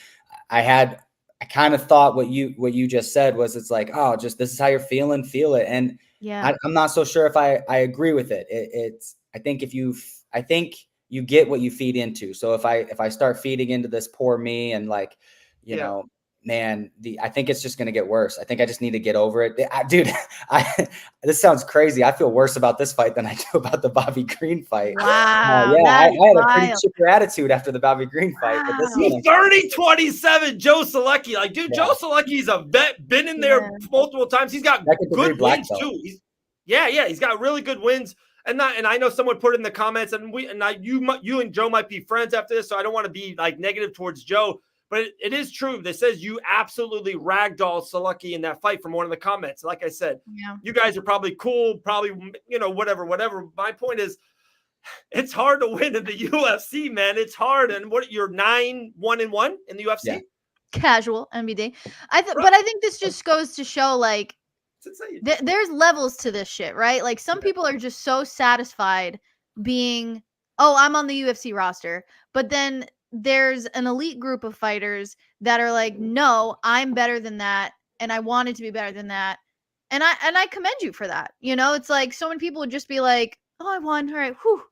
I kind of thought what you just said was, it's just, this is how you're feeling, feel it. And yeah, I'm not so sure if I agree with it. I think you get what you feed into. So if I start feeding into this poor me and man, I think it's just going to get worse. I think I just need to get over it. Dude, this sounds crazy. I feel worse about this fight than I do about the Bobby Green fight. Wow. I had a pretty chipper attitude after the Bobby Green fight. But this 30-27, Joe Selecki. Dude, Joe Selecki's a vet, been in there multiple times. He's got good wins too. He's got really good wins. And I know someone put it in the comments, and you and Joe might be friends after this, so I don't want to be negative towards Joe, but it is true. That says you absolutely ragdolled Selecki in that fight from one of the comments. Like I said, you guys are probably cool, probably whatever. My point is, it's hard to win in the UFC, man. It's hard. And you're 9-1-1 in the UFC? Yeah. Casual NBD. But I think this just goes to show It's insane. There's levels to this shit, right? Like some people are just so satisfied being, oh, I'm on the UFC roster. But then there's an elite group of fighters that are like, no, I'm better than that. And I wanted to be better than that. And I commend you for that. You know, it's like so many people would just be like, oh, I won. All right. Whew.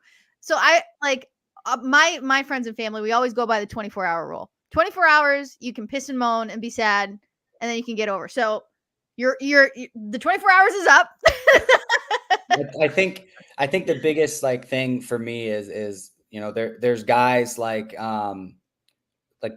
So I like my friends and family, we always go by the 24-hour rule. 24 hours, you can piss and moan and be sad, and then you can get over. So you're the 24 hours is up. I think the biggest like thing for me is you know there's guys like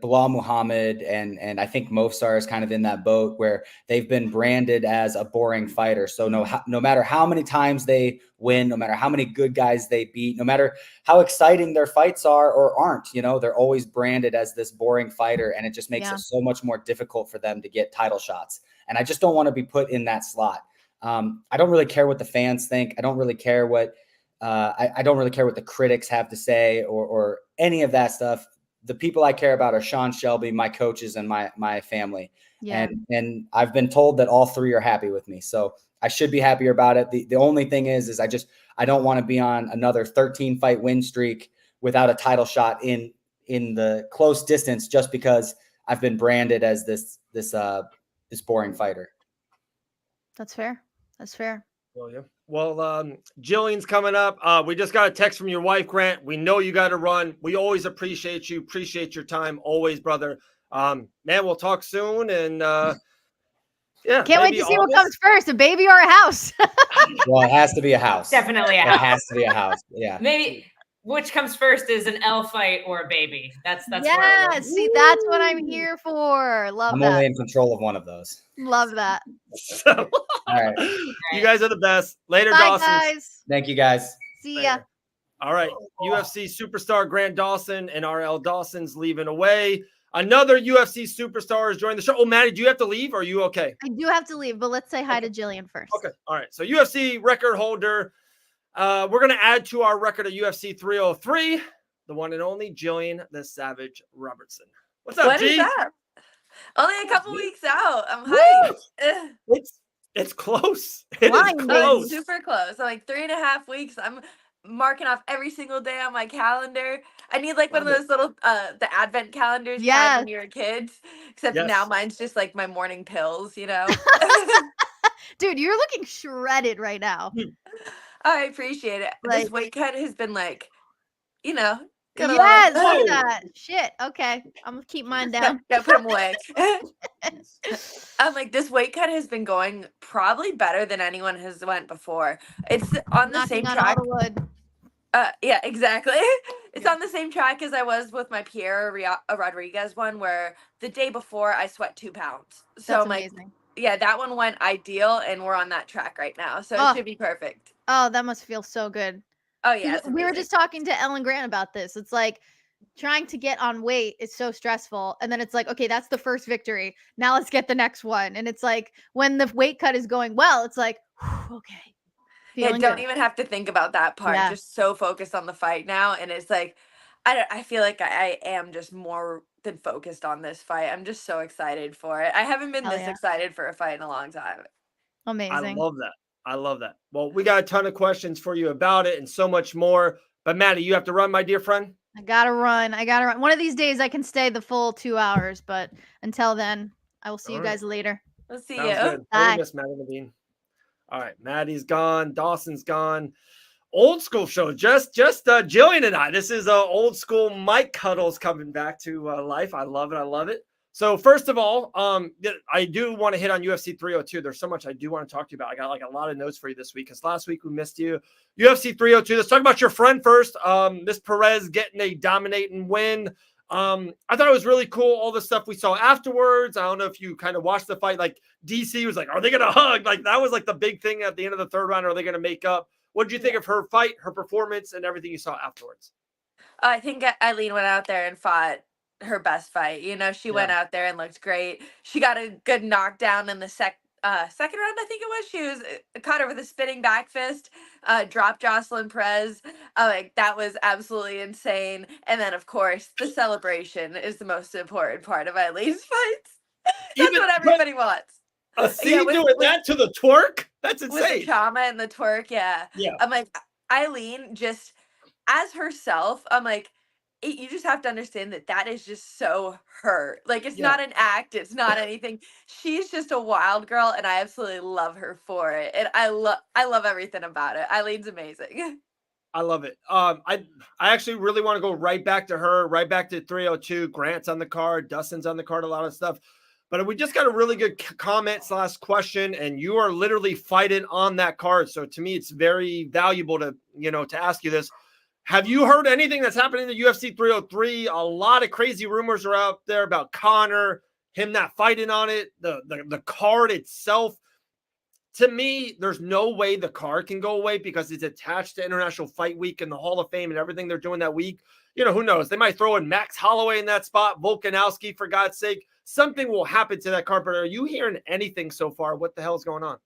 Bilal Muhammad and I think Mofsar is kind of in that boat where they've been branded as a boring fighter. So no matter how many times they win, no matter how many good guys they beat, no matter how exciting their fights are or aren't, you know, they're always branded as this boring fighter, and it just makes it so much more difficult for them to get title shots. And I just don't want to be put in that slot. I don't really care what the fans think. I don't really care what I don't really care what the critics have to say or any of that stuff. The people I care about are Sean Shelby, my coaches, and my family. Yeah. And I've been told that all three are happy with me. So I should be happier about it. The only thing is I don't want to be on another 13 fight win streak without a title shot in the close distance just because I've been branded as this boring fighter. That's fair. That's fair. Well, Gillian's coming up. We just got a text from your wife, Grant. We know you got to run. We always appreciate you. Appreciate your time. Always, brother. Man, we'll talk soon. And yeah. Can't wait to see what comes first, a baby or a house. Well, it has to be a house. Definitely a house. It has to be a house. Yeah. Maybe which comes first is an Elle fight or a baby. That's yeah. See, that's what I'm here for. Love that. I'm only in control of one of those. Love that. All right. You guys are the best. Later, bye, Dawson. Guys. Thank you, guys. See ya. All right. UFC superstar Grant Dawson and our Elle Dawson's leaving away. Another UFC superstar is joining the show. Oh, Maddie, do you have to leave? Or are you okay? I do have to leave, but let's say hi to Gillian first. Okay. All right. So UFC record holder. We're going to add to our record of UFC 303, the one and only Gillian the Savage Robertson. What's up, G? What is that? Only a couple weeks out. I'm hyped. It's close. It is close. Super close. So like 3.5 weeks. I'm marking off every single day on my calendar. I need like one of those little the advent calendars you had when you were kids. Except now mine's just like my morning pills, you know. Dude, you're looking shredded right now. I appreciate it. This weight cut has been like, you know. Yes, look at that. Shit. Okay. I'm gonna keep mine down. Gotta put them away. I'm like, this weight cut has been going probably better than anyone has went before. It's on the same track. Yeah, exactly. It's on the same track as I was with my Pierre Rodriguez one, where the day before I sweat 2 pounds. So I'm like, yeah, that one went ideal, and we're on that track right now. So it should be perfect. Oh, that must feel so good. Oh, yeah. We were just talking to Ellen Grant about this. It's like trying to get on weight is so stressful. And then it's like, okay, that's the first victory. Now let's get the next one. And it's like when the weight cut is going well, it's like, okay. Yeah, don't even have to think about that part. Yeah. Just so focused on the fight now. And it's like, I feel like I am just more than focused on this fight. I'm just so excited for it. I haven't been this excited for a fight in a long time. Amazing. I love that. Well, we got a ton of questions for you about it and so much more. But Maddie, you have to run, my dear friend. I gotta run. One of these days I can stay the full 2 hours, but until then, I will see you guys later. We'll see you. Good. Bye. Miss Maddie Levine. All right, Maddie's gone. Dawson's gone. Old school show. Just Gillian and I. This is old school Mike Cuddles coming back to life. I love it. I love it. So first of all, I do want to hit on UFC 302. There's so much I do want to talk to you about. I got like a lot of notes for you this week because last week we missed you. UFC 302. Let's talk about your friend first. Miss Perez getting a dominating win. I thought it was really cool. All the stuff we saw afterwards. I don't know if you kind of watched the fight. Like DC was like, are they going to hug? Like that was like the big thing at the end of the third round. Are they going to make up? What did you think of her fight, her performance, and everything you saw afterwards? I think Eileen went out there and fought her best fight. You know, she went out there and looked great. She got a good knockdown in the second round, I think it was. She was caught her with a spinning back fist, dropped Jocelyn Perez. Like that was absolutely insane. And then of course the celebration is the most important part of Eileen's fights. That's what everybody wants. A C doing that to the twerk? That's insane. With the trauma and the twerk, yeah. Yeah. I'm like, Eileen, just as herself, I'm like, you just have to understand that is just so her. Like, it's not an act. It's not anything. She's just a wild girl, and I absolutely love her for it. And I love everything about it. Eileen's amazing. I love it. I actually really want to go right back to her, right back to 302. Grant's on the card, Dustin's on the card, a lot of stuff. But we just got a really good comment / question, and you are literally fighting on that card. So to me, it's very valuable to ask you this. Have you heard anything that's happening in the UFC 303? A lot of crazy rumors are out there about Conor, him not fighting on it, the card itself. To me, there's no way the card can go away because it's attached to International Fight Week and the Hall of Fame and everything they're doing that week. Who knows? They might throw in Max Holloway in that spot, Volkanovski, for God's sake. Something will happen to that card. But are you hearing anything so far? What the hell's going on?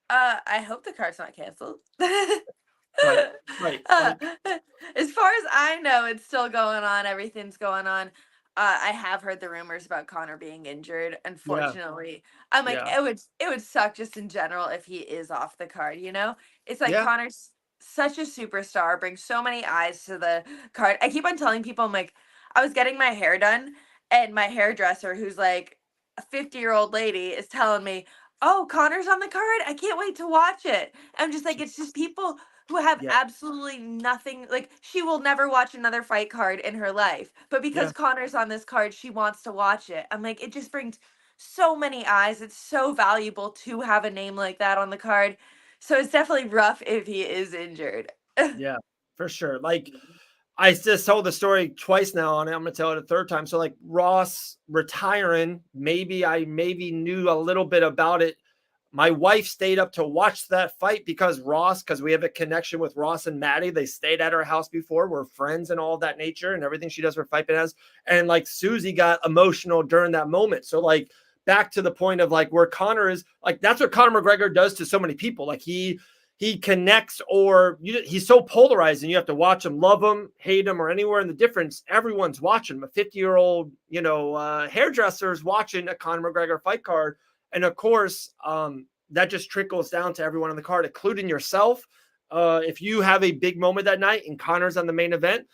I hope the card's not canceled. Right. As far as I know, it's still going on. Everything's going on. I have heard the rumors about Conor being injured. Unfortunately, I'm like, it would suck just in general if he is off the card. It's like Conor's such a superstar, brings so many eyes to the card. I keep on telling people, I'm like, I was getting my hair done, and my hairdresser, who's like a 50-year-old lady, is telling me, "Oh, Conor's on the card. I can't wait to watch it." I'm just like, it's just people who have absolutely nothing. Like, she will never watch another fight card in her life, but because Conor's on this card, she wants to watch it. I'm like, it just brings so many eyes. It's so valuable to have a name like that on the card. So it's definitely rough if he is injured. Yeah, for sure. Like, I just told the story twice now on it. I'm going to tell it a third time. So like Ross retiring, I knew a little bit about it. My wife stayed up to watch that fight because we have a connection with Ross and Maddie. They stayed at our house before. We're friends and all of that nature and everything she does for Fight has. And like Susie got emotional during that moment. So like back to the point of like where Conor is, like that's what Conor McGregor does to so many people. Like he connects, or he's so polarizing. You have to watch him, love him, hate him, or anywhere in the difference. Everyone's watching him. A 50-year-old, hairdresser is watching a Conor McGregor fight card. And of course, that just trickles down to everyone on the card, including yourself. If you have a big moment that night and Conor's on the main event,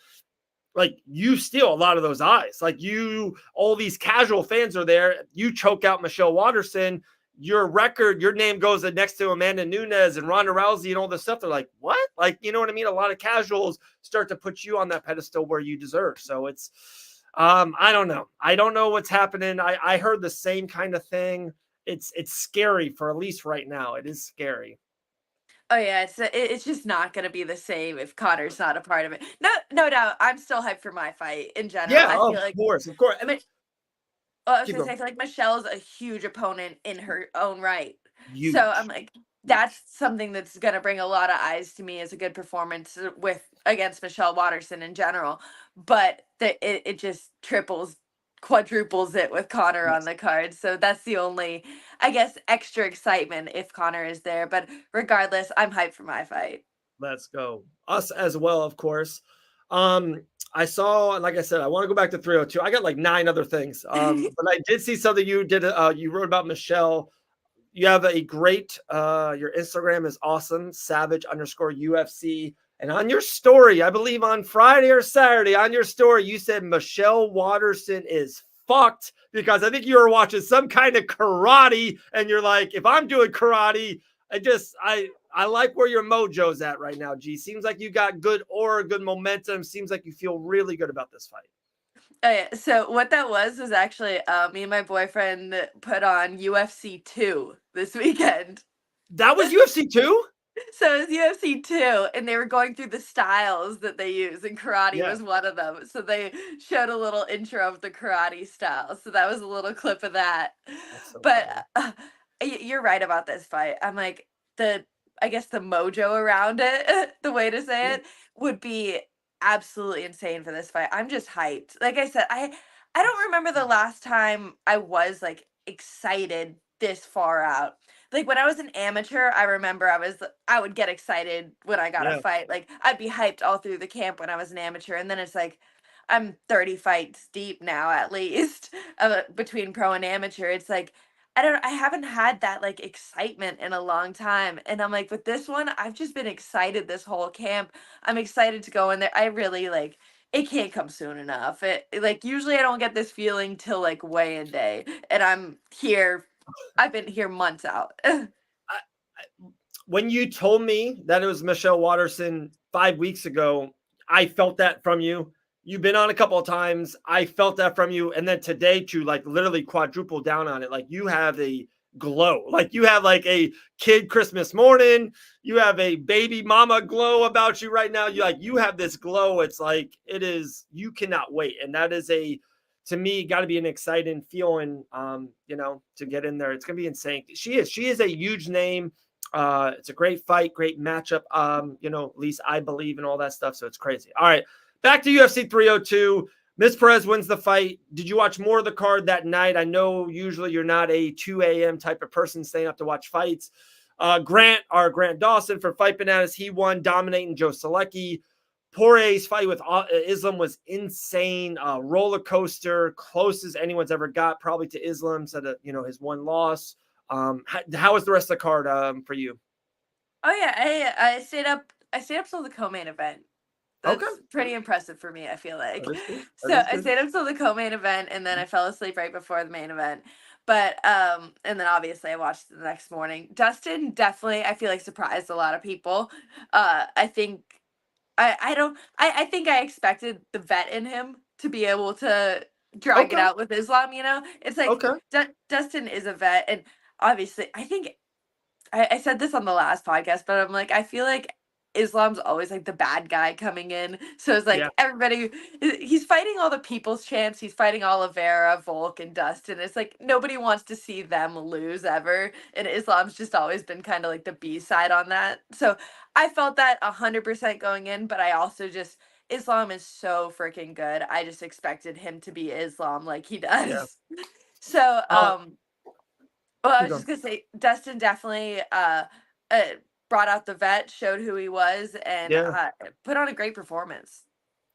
like you steal a lot of those eyes. Like all these casual fans are there. You choke out Michelle Waterson. Your name goes next to Amanda Nunes and Ronda Rousey and all this stuff. They're like, what? Like, you know what I mean? A lot of casuals start to put you on that pedestal where you deserve. So it's, I don't know. I don't know what's happening. I heard the same kind of thing. It's scary for at least right now. It is scary. Oh yeah, it's just not going to be the same if Conor's not a part of it. No doubt. I'm still hyped for my fight in general. Yeah, I feel of course. I mean, I was going to say, I feel like Michelle's a huge opponent in her own right. Huge. So I'm like, that's something that's going to bring a lot of eyes to me as a good performance against Michelle Waterson in general. But it just quadruples it with Conor on the card. So that's the only, I guess, extra excitement if Conor is there. But regardless, I'm hyped for my fight. Let's go. Us as well, of course. I saw, like I said, I want to go back to 302. I got like 9 other things. But I did see something you did. You wrote about Michelle. You have a great, your Instagram is awesome. Savage_UFC. And on your story, I believe on Friday or Saturday, on your story, you said Michelle Waterson is fucked because I think you were watching some kind of karate. And you're like, if I'm doing karate, I like where your mojo's at right now, G. Seems like you got good aura, good momentum. Seems like you feel really good about this fight. Oh, yeah. So what that was actually me and my boyfriend put on UFC 2 this weekend. That was UFC 2? So it was UFC 2, and they were going through the styles that they use, and karate was one of them. So they showed a little intro of the karate style. So that was a little clip of that. So but you're right about this fight. I'm like, I guess the mojo around it, the way to say it, would be absolutely insane for this fight. I'm just hyped. Like I said, I don't remember the last time I was like excited this far out. Like when I was an amateur, I remember I would get excited when I got a fight. Like I'd be hyped all through the camp when I was an amateur. And then it's like, I'm 30 fights deep now, at least between pro and amateur. It's like, I haven't had that like excitement in a long time. And I'm like, with this one, I've just been excited this whole camp. I'm excited to go in there. I really like it can't come soon enough. Like usually I don't get this feeling till like weigh-in day. And I'm here. I've been here months out. When you told me that it was Michelle Watterson 5 weeks ago, I felt that from you. You've been on a couple of times. I felt that from you. And then today to like literally quadruple down on it. Like you have a glow, like you have like a kid Christmas morning. You have a baby mama glow about you right now. You have this glow. It's like, it is, you cannot wait. And that is to me, got to be an exciting feeling, to get in there. It's going to be insane. She is a huge name. It's a great fight, great matchup. At least I believe in all that stuff. So it's crazy. All right. Back to UFC 302. Miss Perez wins the fight. Did you watch more of the card that night? I know usually you're not a 2 a.m. type of person staying up to watch fights. Grant Dawson for Fight Bananas, he won, dominating Joe Selecki. Poirier's fight with Islam was insane. Roller coaster, close as anyone's ever got, probably to Islam. Said his one loss. How was the rest of the card for you? Oh yeah, I stayed up till the co-main event. That's pretty impressive for me, I feel like. I stayed up till the co-main event, and then I fell asleep right before the main event. But and then obviously I watched it the next morning. Dustin definitely, I feel like, surprised a lot of people. I think I think I expected the vet in him to be able to drag it out with Islam. It's like Dustin is a vet, and obviously I think I said this on the last podcast, but I'm like, I feel like Islam's always like the bad guy coming in. So it's like everybody, he's fighting all the people's champs. He's fighting Oliveira, Volk, and Dustin. It's like nobody wants to see them lose ever. And Islam's just always been kind of like the B side on that. So I felt that 100% going in, but I also Islam is so freaking good. I just expected him to be Islam like he does. Yeah. So, well, I was just gonna say, Dustin definitely brought out the vet, showed who he was, and put on a great performance.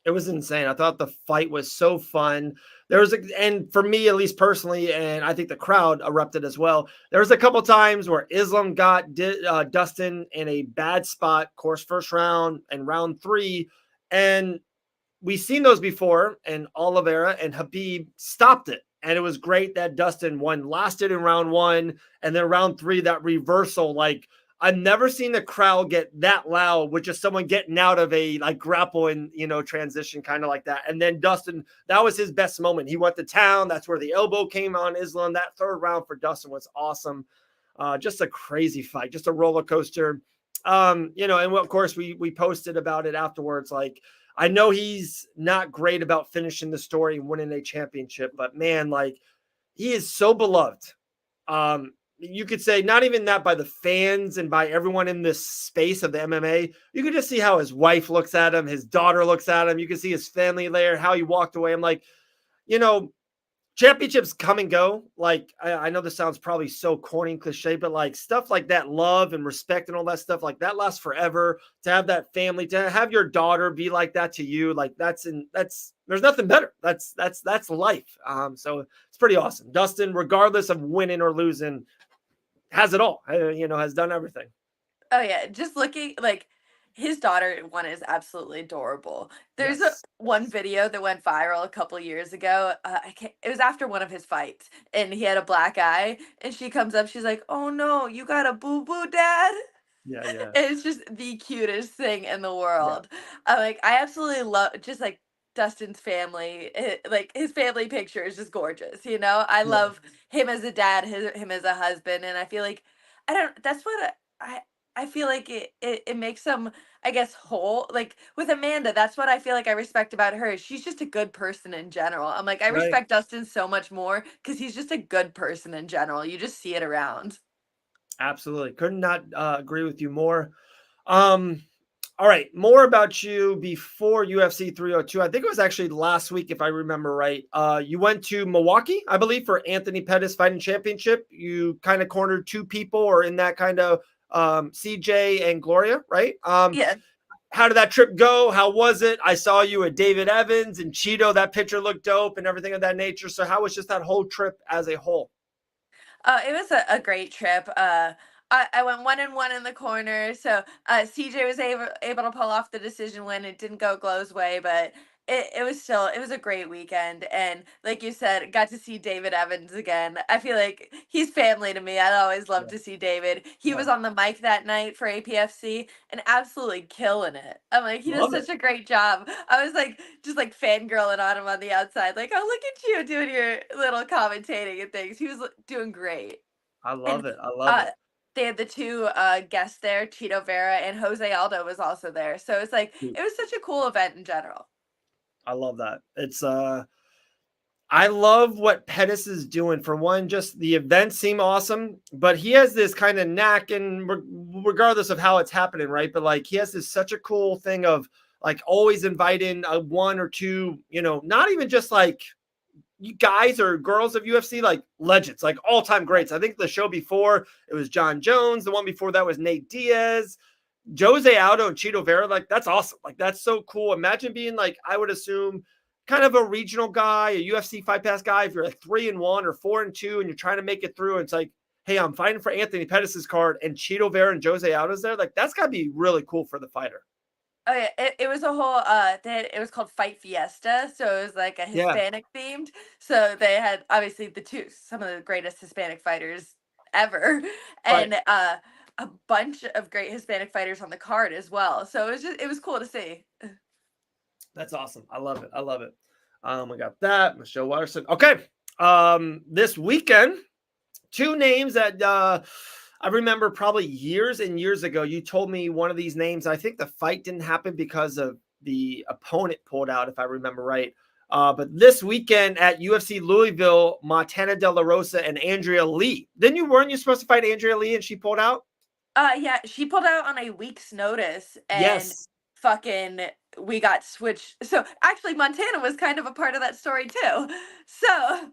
It was insane. I thought the fight was so fun. And for me, at least personally, and I think the crowd erupted as well. There was a couple times where Islam got Dustin in a bad spot, of course, first round and round 3, and we've seen those before. And Oliveira and Habib stopped it. And it was great that Dustin lasted in round 1, and then round 3, that reversal. Like, I've never seen the crowd get that loud with just someone getting out of a like grapple and transition kind of like that. And then Dustin, that was his best moment. He went to town. That's where the elbow came on Islam. That third round for Dustin was awesome. Just a crazy fight, just a roller coaster. And of course we posted about it afterwards. Like, I know he's not great about finishing the story and winning a championship, but man, like, he is so beloved. You could say not even that by the fans and by everyone in this space of the MMA. You could just see how his wife looks at him, his daughter looks at him. You can see his family there, how he walked away. I'm like, championships come and go. Like, I know this sounds probably so corny and cliche, but like stuff like that, love and respect and all that stuff, like that lasts forever. To have that family, to have your daughter be like that to you, like there's nothing better. That's life. So it's pretty awesome. Dustin, regardless of winning or losing, has it all, has done everything. Oh yeah. Just looking like his daughter one is absolutely adorable. There's one video that went viral a couple years ago. It was after one of his fights, and he had a black eye, and she comes up, she's like, "Oh no, you got a boo-boo, Dad?" Yeah. And it's just the cutest thing in the world. Yeah. I absolutely love just like Dustin's family. Like, his family picture is just gorgeous. I love him as a dad, him as a husband, and I feel like that's what I feel like it makes them, I guess, whole. Like with Amanda, that's what I feel like I respect about her. She's just a good person in general. I'm like, I respect Dustin so much more because he's just a good person in general. You just see it around. Absolutely. Could not agree with you more. All right, more about you before UFC 302. I think it was actually last week, if I remember right. You went to Milwaukee, I believe, for Anthony Pettis Fighting Championship. You kind of cornered 2 people, or in that kind of CJ and Gloria, right? Yeah. How did that trip go? How was it? I saw you at David Evans and Cheeto. That picture looked dope and everything of that nature. So how was just that whole trip as a whole? It was a great trip. I went 1-1 in the corner, so CJ was able to pull off the decision win. It didn't go Glow's way, but it was a great weekend. And like you said, got to see David Evans again. I feel like he's family to me. I always love to see David. He was on the mic that night for APFC and absolutely killing it. I'm like, he does such a great job. I was like, just like fangirling on him on the outside, like, oh, look at you doing your little commentating and things. He was doing great. I love it. I love it. They had the two guests there, Cheeto Vera and Jose Aldo was also there. So it's like, it was such a cool event in general. I love that. It's I love what Pettis is doing. For one, just the events seem awesome, but he has this kind of knack, and regardless of how it's happening, right? But like he has this such a cool thing of like always inviting one or two, not even just like you guys or girls of UFC, like legends, like all-time greats. I think the show before it was John Jones. The one before that was Nate Diaz. Jose Aldo and Cheeto Vera, like that's awesome. Like that's so cool. Imagine being like, I would assume kind of a regional guy, a UFC Fight Pass guy. If you're like 3-1 or 4-2 and you're trying to make it through, and it's like, hey, I'm fighting for Anthony Pettis' card and Cheeto Vera and Jose Aldo's there. Like that's gotta be really cool for the fighter. Oh yeah, it was a whole it was called Fight Fiesta, so it was like a Hispanic themed. So they had obviously some of the greatest Hispanic fighters ever, and a bunch of great Hispanic fighters on the card as well. So it was cool to see. That's awesome. I love it. I love it. We got that. Michelle Watterson. Okay. This weekend, two names that I remember probably years and years ago, you told me one of these names. I think the fight didn't happen because of the opponent pulled out, if I remember right. But this weekend at UFC Louisville, Montana De La Rosa and Andrea Lee. Weren't you supposed to fight Andrea Lee and she pulled out? Yeah, she pulled out on a week's notice, and fucking we got switched. So actually Montana was kind of a part of that story too. So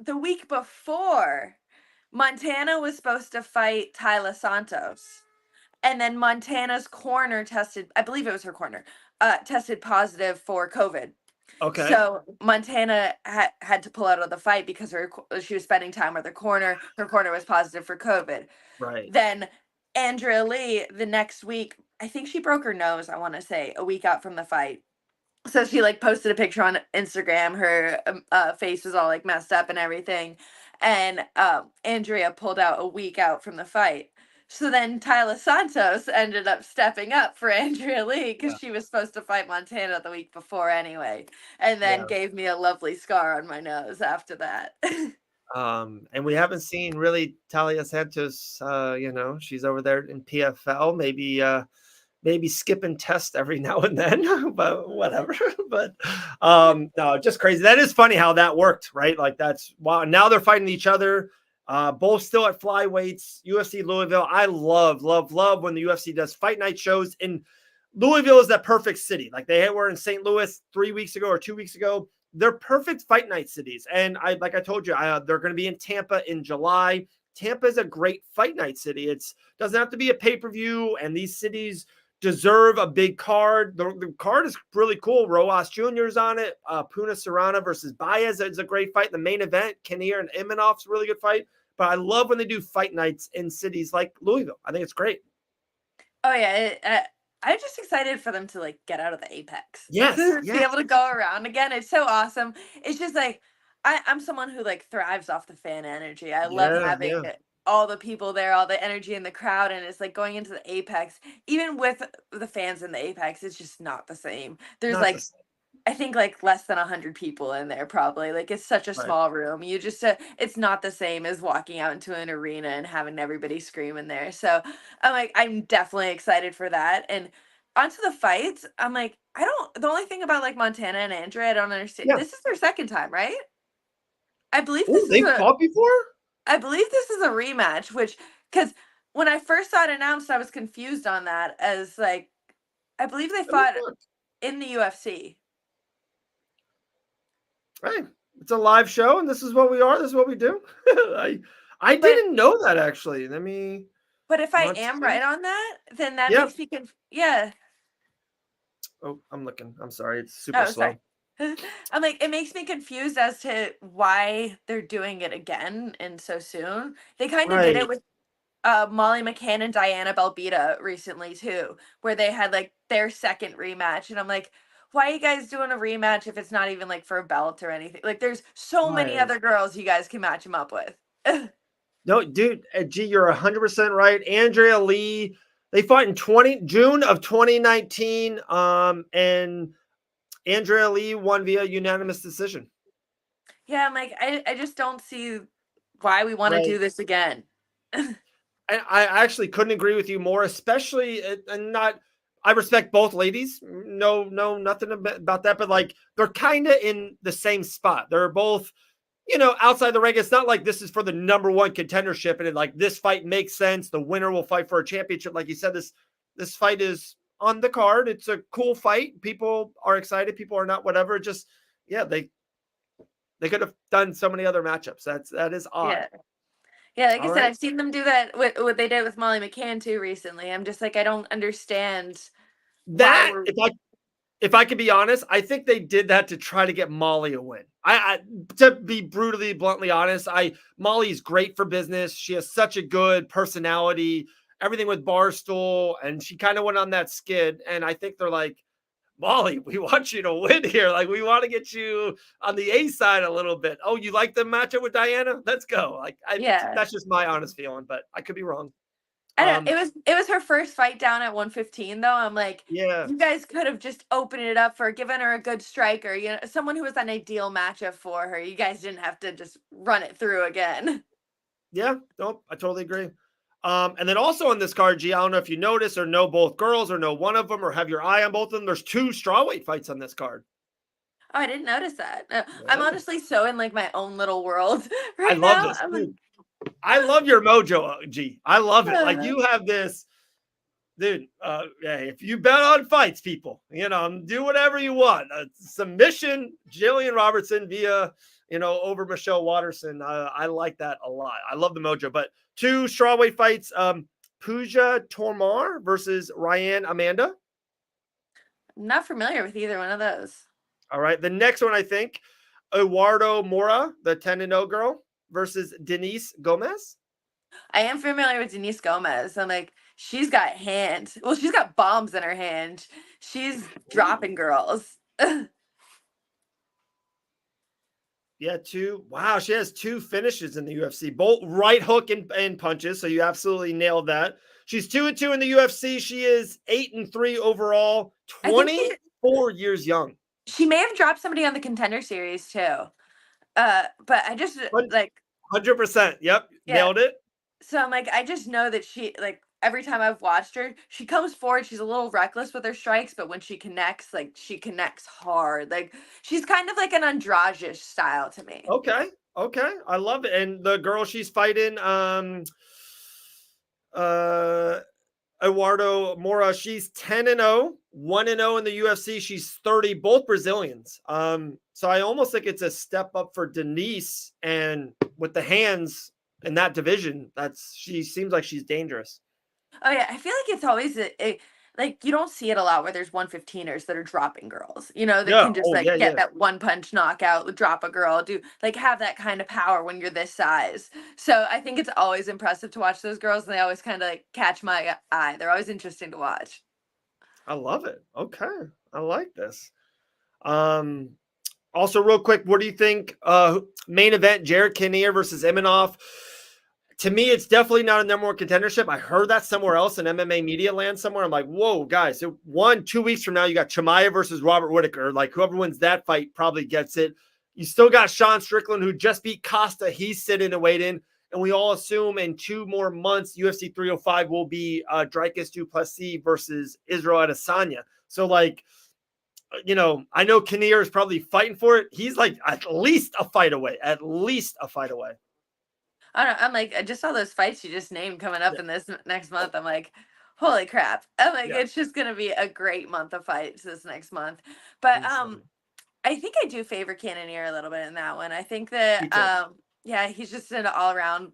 the week before, Montana was supposed to fight Tyla Santos, and then Montana's corner tested, I believe it was her corner, tested positive for COVID. Okay. So Montana had to pull out of the fight because she was spending time with her corner. Her corner was positive for COVID. Right. Then Andrea Lee, the next week, I think she broke her nose, I want to say, a week out from the fight. So she like posted a picture on Instagram. Her face was all like messed up and everything. And Andrea pulled out a week out from the fight. So then Tyla Santos ended up stepping up for Andrea Lee because she was supposed to fight Montana the week before anyway. And then gave me a lovely scar on my nose after that. And we haven't seen really Talia Santos, she's over there in PFL, maybe skipping tests every now and then, but whatever. But no, just crazy. That is funny how that worked, right? Like that's wow. Now they're fighting each other, both still at flyweights. UFC Louisville. I love when the UFC does fight night shows. And Louisville is that perfect city. Like they were in St. Louis 3 weeks ago or 2 weeks ago. They're perfect fight night cities. And like I told you, they're going to be in Tampa in July. Tampa is a great fight night city. It doesn't have to be a pay-per-view, and these cities deserve a big card. The card is really cool. Rojas Jr. is on it. Puna Serrano versus Baez is a great fight. The main event, Kinnear and Imanoff's a really good fight. But I love when they do fight nights in cities like Louisville. I think it's great. Oh, yeah. I'm just excited for them to like get out of the apex. Yes. Be able to go around again. It's so awesome. It's just like I'm someone who like thrives off the fan energy. I love having all the people there, all the energy in the crowd, and it's like going into the apex. Even with the fans in the apex, it's just not the same. There's I think like less than 100 people in there probably. Like it's such a small room. You just it's not the same as walking out into an arena and having everybody screaming there. So I'm definitely excited for that. And onto the fights, I'm like, the only thing about like Montana and Andrea, I don't understand. This is their second time, right? I believe they've fought before? I believe this is a rematch, because when I first saw it announced, I was confused on that as like, I believe they fought in the UFC. Hey, it's a live show, and this is what we are. This is what we do. I didn't know that actually. But if I am right on that, then that makes me Oh, I'm looking. I'm sorry. It's super slow. Sorry. I'm like, it makes me confused as to why they're doing it again and so soon. They kind of did it Right. with Molly McCann and Diana Belbita recently too, where they had like their second rematch, and I'm like, why are you guys doing a rematch if it's not even like for a belt or anything? Like, there's so many Right. other girls you guys can match them up with. No, dude, G, you're 100% right. Andrea Lee, they fought in June of 2019, and Andrea Lee won via unanimous decision. Yeah, I'm like, I just don't see why we want to do this again. I actually couldn't agree with you more, especially and not. I respect both ladies. No, nothing about that. But like, they're kind of in the same spot. They're both, outside the ring. It's not like this is for the number one contendership, and like this fight makes sense. The winner will fight for a championship. Like you said, this fight is on the card. It's a cool fight. People are excited. People are not. Whatever. Just they could have done so many other matchups. That is odd. Yeah. Yeah, like All I said, right. I've seen them do that. What they did with Molly McCann too recently. I'm just like, I don't understand why That we're. if I could be honest, I think they did that to try to get Molly a win. I to be brutally, bluntly honest, Molly's great for business. She has such a good personality, everything with Barstool, and she kind of went on that skid. And I think they're like, Molly, we want you to win here. Like, we want to get you on the A side a little bit. Oh, you like the matchup with Diana? Let's go. Like, Yeah, that's just my honest feeling, but I could be wrong. I don't. It was her first fight down at 115 though. I'm like, Yeah. you guys could have just opened it up for giving her a good striker. Someone who was an ideal matchup for her. You guys didn't have to just run it through again. Yeah, nope, I totally agree. And then also on this card, G, I don't know if you notice or know both girls or know one of them or have your eye on both of them. There's 2 strawweight fights on this card. Oh, I didn't notice that. I'm Yeah. honestly so in like my own little world I right love now. this. I'm Dude, I love your mojo, G. I love it. Like, like, you have this, dude. Hey, if you bet on fights, people, do whatever you want. Submission, Gillian Robertson via, over Michelle Watterson. I like that a lot. I love the mojo. But 2 strawweight fights. Pooja Tormar versus Ryan Amanda. I'm not familiar with either one of those. All right. The next one, I think, Eduardo Mora, the 10-0 girl, versus Denise Gomez. I am familiar with Denise Gomez. I'm like, she's got hands. Well, she's got bombs in her hand. She's dropping girls. Yeah, 2. Wow, she has 2 finishes in the UFC, both right hook and punches. So you absolutely nailed that. She's 2-2 in the UFC. She is 8-3 overall. 24 years young. She may have dropped somebody on the Contender Series too. But I just like 100%. Yep, nailed it. So I'm like, I just know that she, like, every time I've watched her, she comes forward. She's a little reckless with her strikes, but when she connects, like, she connects hard. Like, she's kind of like an Andrade style to me. Okay. I love it. And the girl she's fighting, Eduardo Mora, she's 10-0, 1-0 in the UFC. She's 30, both Brazilians. So I almost think it's a step up for Denise, and with the hands in that division, she seems like she's dangerous. Oh yeah, I feel like it's always like you don't see it a lot where there's 115ers that are dropping girls, that can just get that one punch knockout, drop a girl, have that kind of power when you're this size. So I think it's always impressive to watch those girls, and they always kind of like catch my eye. They're always interesting to watch. I love it. Okay, I like this. Also, real quick, what do you think? Main event: Jared Kinnear versus Imanov. To me, it's definitely not a number 1 contendership. I heard that somewhere else in MMA media land somewhere. I'm like, whoa, guys. So 2 weeks from now, you got Chimaev versus Robert Whittaker. Like, whoever wins that fight probably gets it. You still got Sean Strickland, who just beat Costa. He's sitting and waiting. And we all assume in 2 more months, UFC 305 will be Dricus du Plessis versus Israel Adesanya. So, like, I know Kinnear is probably fighting for it. He's like at least a fight away. I don't know. I'm like, I just saw those fights you just named coming up in this next month. I'm like, holy crap. I'm like, it's just going to be a great month of fights this next month. But I think I do favor Cannonier a little bit in that one. I think that, he's just an all around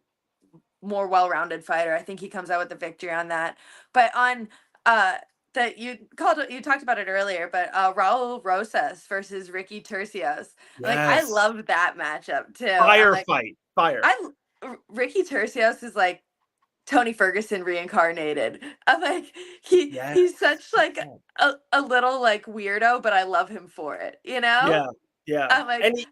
more well-rounded fighter. I think he comes out with the victory on that. But on that you talked about it earlier, but Raul Rosas versus Ricky Turcios. Yes. Like, I love that matchup too. Fight. Fire. Ricky Turcios is like Tony Ferguson reincarnated. I'm like, he's such like a little like weirdo, but I love him for it, you know? Yeah. I'm like, and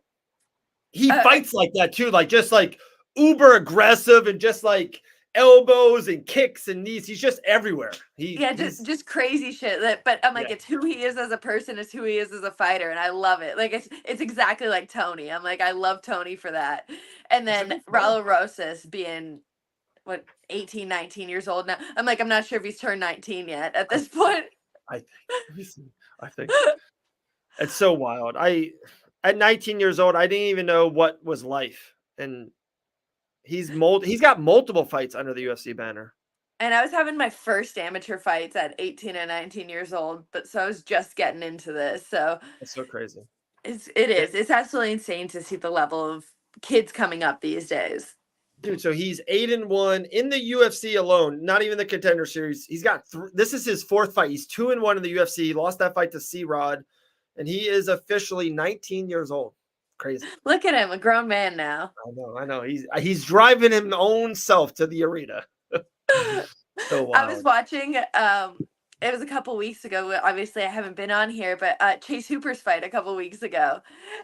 he fights like that too, like just like uber aggressive and just like elbows and kicks and knees. He's just everywhere. Just crazy shit. But I'm like, it's who he is as a person, is who he is as a fighter, and I love it. Like it's exactly like Tony. I'm like, I love Tony for that. And then Raul Rosas being 18, 19 years old now. I'm like, I'm not sure if he's turned 19 yet at this point. I think it's so wild. At 19 years old, I didn't even know what was life, and he's got multiple fights under the UFC banner. And I was having my first amateur fights at 18 and 19 years old, so I was just getting into this. So it's so crazy. It's absolutely insane to see the level of kids coming up these days. Dude, so he's 8-1 in the UFC alone, not even the Contender Series. He's got this is his 4th fight. He's 2-1 in the UFC. He lost that fight to C-Rod, and he is officially 19 years old. Crazy. Look at him, a grown man now. I know. He's driving his own self to the arena. So wild. I was watching. It was a couple weeks ago. Obviously, I haven't been on here, but Chase Hooper's fight a couple weeks ago,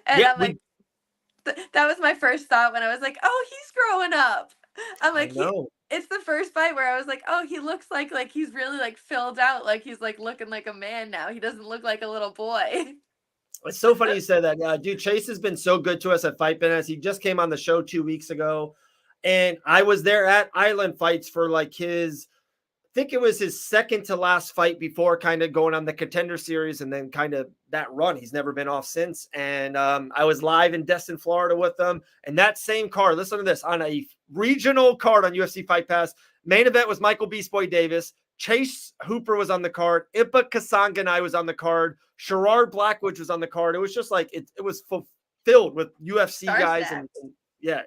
and I'm like. That was my first thought when I was like, oh, he's growing up. I'm like, it's the first fight where I was like, oh, he looks like he's really like filled out, like he's like looking like a man now. He doesn't look like a little boy. It's so funny you said that. Dude, Chase has been so good to us at Fight Bananas. He just came on the show 2 weeks ago, and I was there at Island Fights for like I think it was his second to last fight before kind of going on the Contender Series and then kind of that run. He's never been off since. And I was live in Destin, Florida with them. And that same card, listen to this, on a regional card on UFC Fight Pass, main event was Michael Beast Boy Davis. Chase Hooper was on the card. Impa Kasanganay was on the card. Sherrard Blackwood was on the card. It was just like, it was fulfilled with UFC guys. And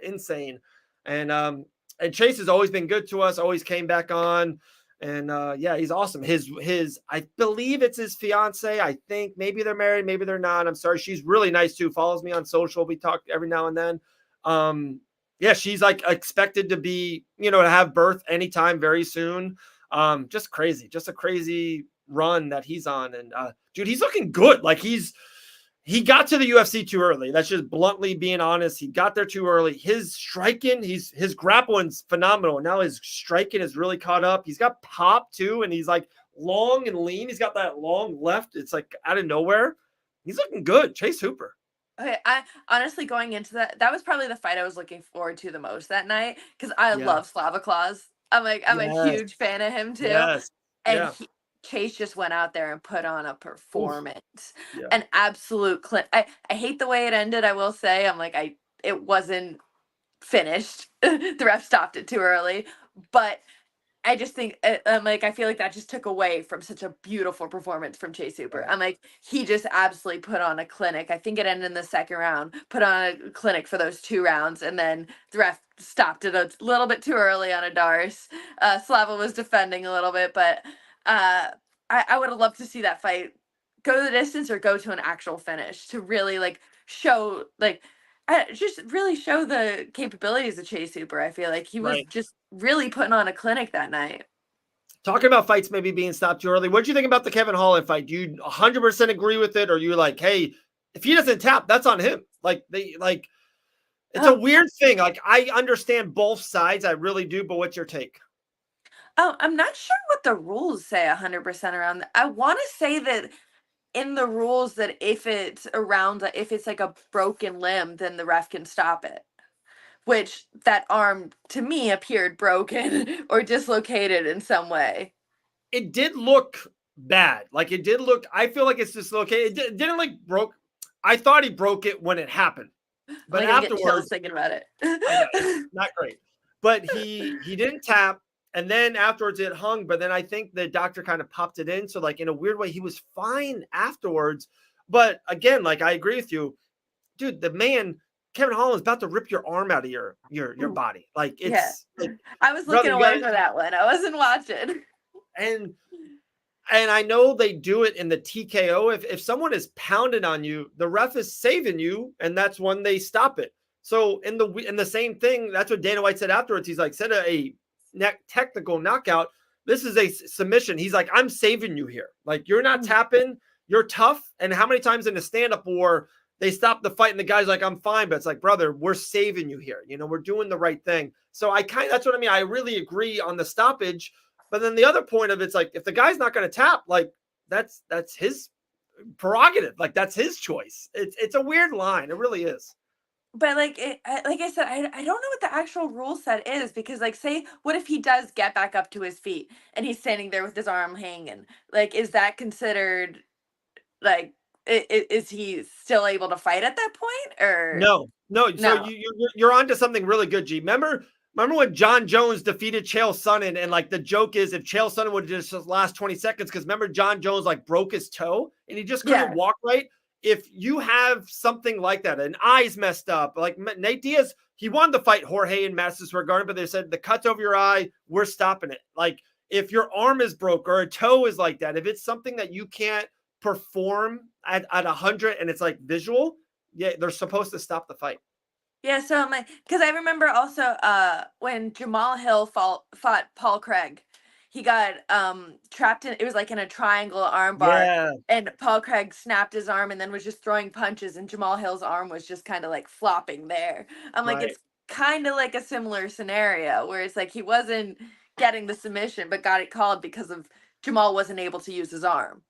insane. And Chase has always been good to us, always came back on. And he's awesome. His I believe it's his fiance. I think maybe they're married, maybe they're not. I'm sorry. She's really nice too. Follows me on social. We talk every now and then. She's like expected to be, to have birth anytime very soon. Just crazy, just a crazy run that he's on. And dude, he's looking good. Like he got to the UFC too early. That's just bluntly being honest. He got there too early. His striking, his grappling's phenomenal. Now his striking is really caught up. He's got pop too, and he's like long and lean. He's got that long left. It's like out of nowhere. He's looking good. Chase Hooper. Okay, I honestly going into that was probably the fight I was looking forward to the most that night because I love Slava Claus. I'm a huge fan of him too. Yes. And Chase just went out there and put on a performance, an absolute clip. I hate the way it ended. I will say, it wasn't finished. The ref stopped it too early, but I just think, I feel like that just took away from such a beautiful performance from Chase Hooper. He just absolutely put on a clinic. I think it ended in the second round, put on a clinic for those 2 rounds, and then the ref stopped it a little bit too early on a Darce. Slava was defending a little bit, but I would have loved to see that fight go the distance or go to an actual finish to really show just really show the capabilities of Chase Hooper. I feel like he was just really putting on a clinic that night. Talking about fights maybe being stopped too early. What do you think about the Kevin Holland fight? Do you 100% agree with it? Or are you like, hey, if he doesn't tap, that's on him? It's a weird thing. I understand both sides. I really do. But what's your take? Oh, I'm not sure what the rules say 100% around that. I want to say that in the rules that if it's like a broken limb, then the ref can stop it. Which that arm to me appeared broken or dislocated in some way. It did look bad. I feel like it's dislocated. It didn't broke. I thought he broke it when it happened. But afterwards, thinking about it. Not great. But he didn't tap. And then afterwards it hung, but then I think the doctor kind of popped it in. So in a weird way, he was fine afterwards. But again, I agree with you, dude, the man, Kevin Holland's about to rip your arm out of your body. I was looking away for that one. I wasn't watching. And And I know they do it in the TKO. If someone is pounding on you, the ref is saving you, and that's when they stop it. So in the same thing, that's what Dana White said afterwards. He's like, said a technical knockout. This is a submission. He's like, I'm saving you here. Like, you're not tapping. You're tough. And how many times in a stand-up war they stop the fight and the guy's like, I'm fine. But it's like, brother, we're saving you here. You know, we're doing the right thing. So that's what I mean. I really agree on the stoppage. But then the other point of it's like, if the guy's not going to tap, like that's his prerogative. Like that's his choice. It's a weird line. It really is. But like I said, I don't know what the actual rule set is, because like, say, what if he does get back up to his feet and he's standing there with his arm hanging? Like, is that considered like, is he still able to fight at that point, or no? So you're onto something really good, G. Remember when John Jones defeated Chael Sonnen, and like the joke is if Chael Sonnen would have just last 20 seconds, because remember John Jones like broke his toe and he just couldn't walk right. If you have something like that, an eye's messed up, like Nate Diaz, he wanted to fight Jorge in Madison Square Garden, but they said the cut's over your eye, we're stopping it. Like if your arm is broke or a toe is like that, if it's something that you can't perform at 100 and it's like visual, they're supposed to stop the fight. Yeah, so because I remember also when Jamal Hill fought Paul Craig, he got trapped in, it was like in a triangle armbar, and Paul Craig snapped his arm and then was just throwing punches, and Jamal Hill's arm was just kind of like flopping there. I'm like, it's kind of like a similar scenario where it's like he wasn't getting the submission but got it called because of Jamal wasn't able to use his arm.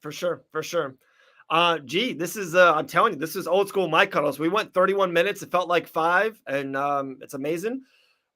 For sure. This is I'm telling you, this is old school Mike Cuddles. We went 31 minutes. It felt like 5, and it's amazing.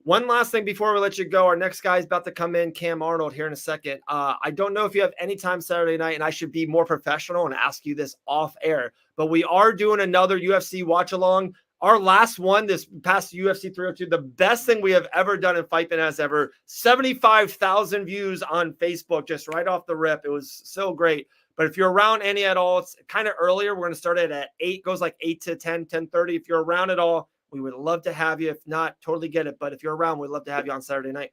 One last thing before we let you go. Our next guy is about to come in, Cam Arnold, here in a second. I don't know if you have any time Saturday night, and I should be more professional and ask you this off air, but we are doing another UFC watch along. Our last one, this past UFC 302, the best thing we have ever done in Fight Finesse ever. 75,000 views on Facebook, just right off the rip. It was so great. But if you're around any at all, it's kind of earlier. We're going to start it at 8, goes like 8 to 10, 10:30. If you're around at all, we would love to have you. If not, totally get it. But if you're around, we'd love to have you on Saturday night.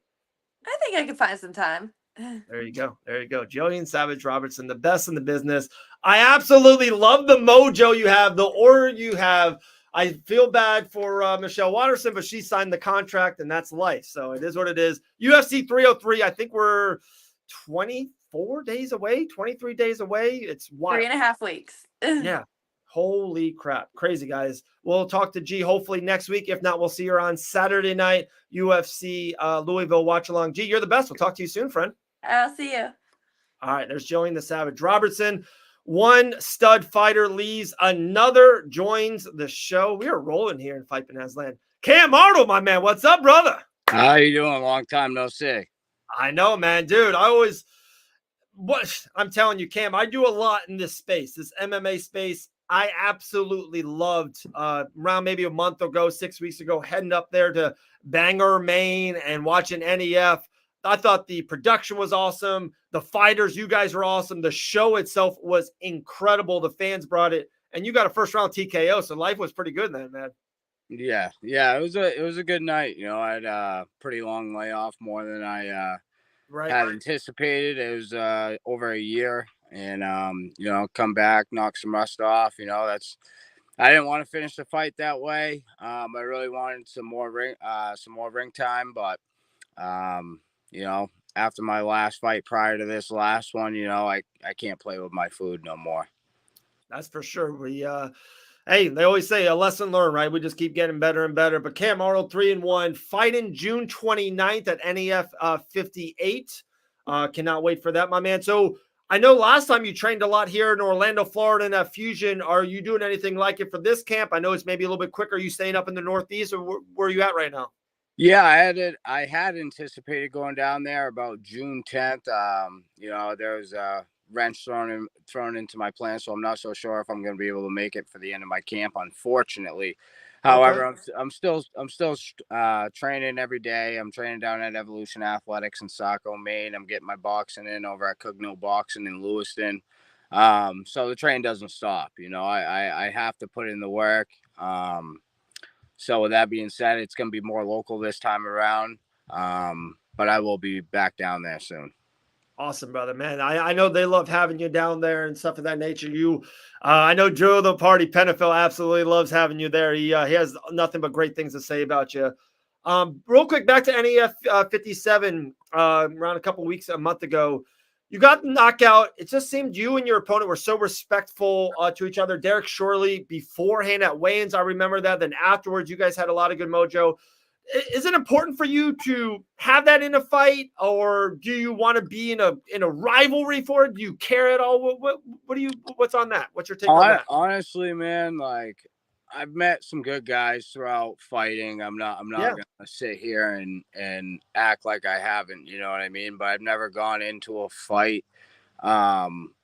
I think I could find some time. There you go. Gillian Savage Robertson, the best in the business. I absolutely love the mojo you have, the aura you have. I feel bad for Michelle Watterson, but she signed the contract, and that's life. So it is what it is. UFC 303, I think we're 24 days away, 23 days away. It's wild. 3.5 weeks. Yeah. Holy crap. Crazy, guys. We'll talk to G hopefully next week. If not, we'll see her on Saturday night, UFC Louisville watch along. G, you're the best. We'll talk to you soon, friend. I'll see you. All right. There's Gillian the Savage Robertson. One stud fighter leaves, another joins the show. We are rolling here in Fight Finesse land. Cam Arnold, my man. What's up, brother? How you doing? Long time no see. I know, man. Dude, I'm telling you, Cam, I do a lot in this space, this MMA space. I absolutely loved around maybe a month ago, 6 weeks ago, heading up there to Bangor, Maine, and watching NEF. I thought the production was awesome. The fighters, you guys were awesome. The show itself was incredible. The fans brought it, and you got a first round TKO, so life was pretty good then, man. Yeah, it was a good night. You know, I had a pretty long layoff, more than I had anticipated. It was over a year, and you know, come back, knock some rust off. You know, I didn't want to finish the fight that way. I really wanted some more ring time, but you know, after my last fight prior to this last one, you know, I can't play with my food no more. That's for sure. We hey, they always say a lesson learned, right? We just keep getting better and better. But Cam Arnold, 3-1, fighting June 29th at NEF 58. Cannot wait for that, my man. So I know last time you trained a lot here in Orlando, Florida, in that Fusion. Are you doing anything like it for this camp? I know it's maybe a little bit quicker. Are you staying up in the Northeast, or where are you at right now? Yeah, I had anticipated going down there about June 10th. You know, there was a wrench thrown into my plan, so I'm not so sure if I'm going to be able to make it for the end of my camp, unfortunately. However, I'm still training every day. I'm training down at Evolution Athletics in Saco, Maine. I'm getting my boxing in over at Cugno Boxing in Lewiston. So the train doesn't stop. You know, I have to put in the work. So with that being said, it's going to be more local this time around. But I will be back down there soon. Awesome, brother, man. I know they love having you down there and stuff of that nature. I know Joe the Party Penafil absolutely loves having you there. He has nothing but great things to say about you. Real quick, back to NEF 57. Around a month ago, you got the knockout. It just seemed you and your opponent were so respectful to each other. Derek Shorley beforehand at weigh-ins, I remember that. Then afterwards, you guys had a lot of good mojo. Is it important for you to have that in a fight, or do you want to be in a rivalry for it? Do you care at all? What's on that? What's your take on that? Honestly, man, like I've met some good guys throughout fighting. I'm not gonna sit here and act like I haven't, you know what I mean? But I've never gone into a fight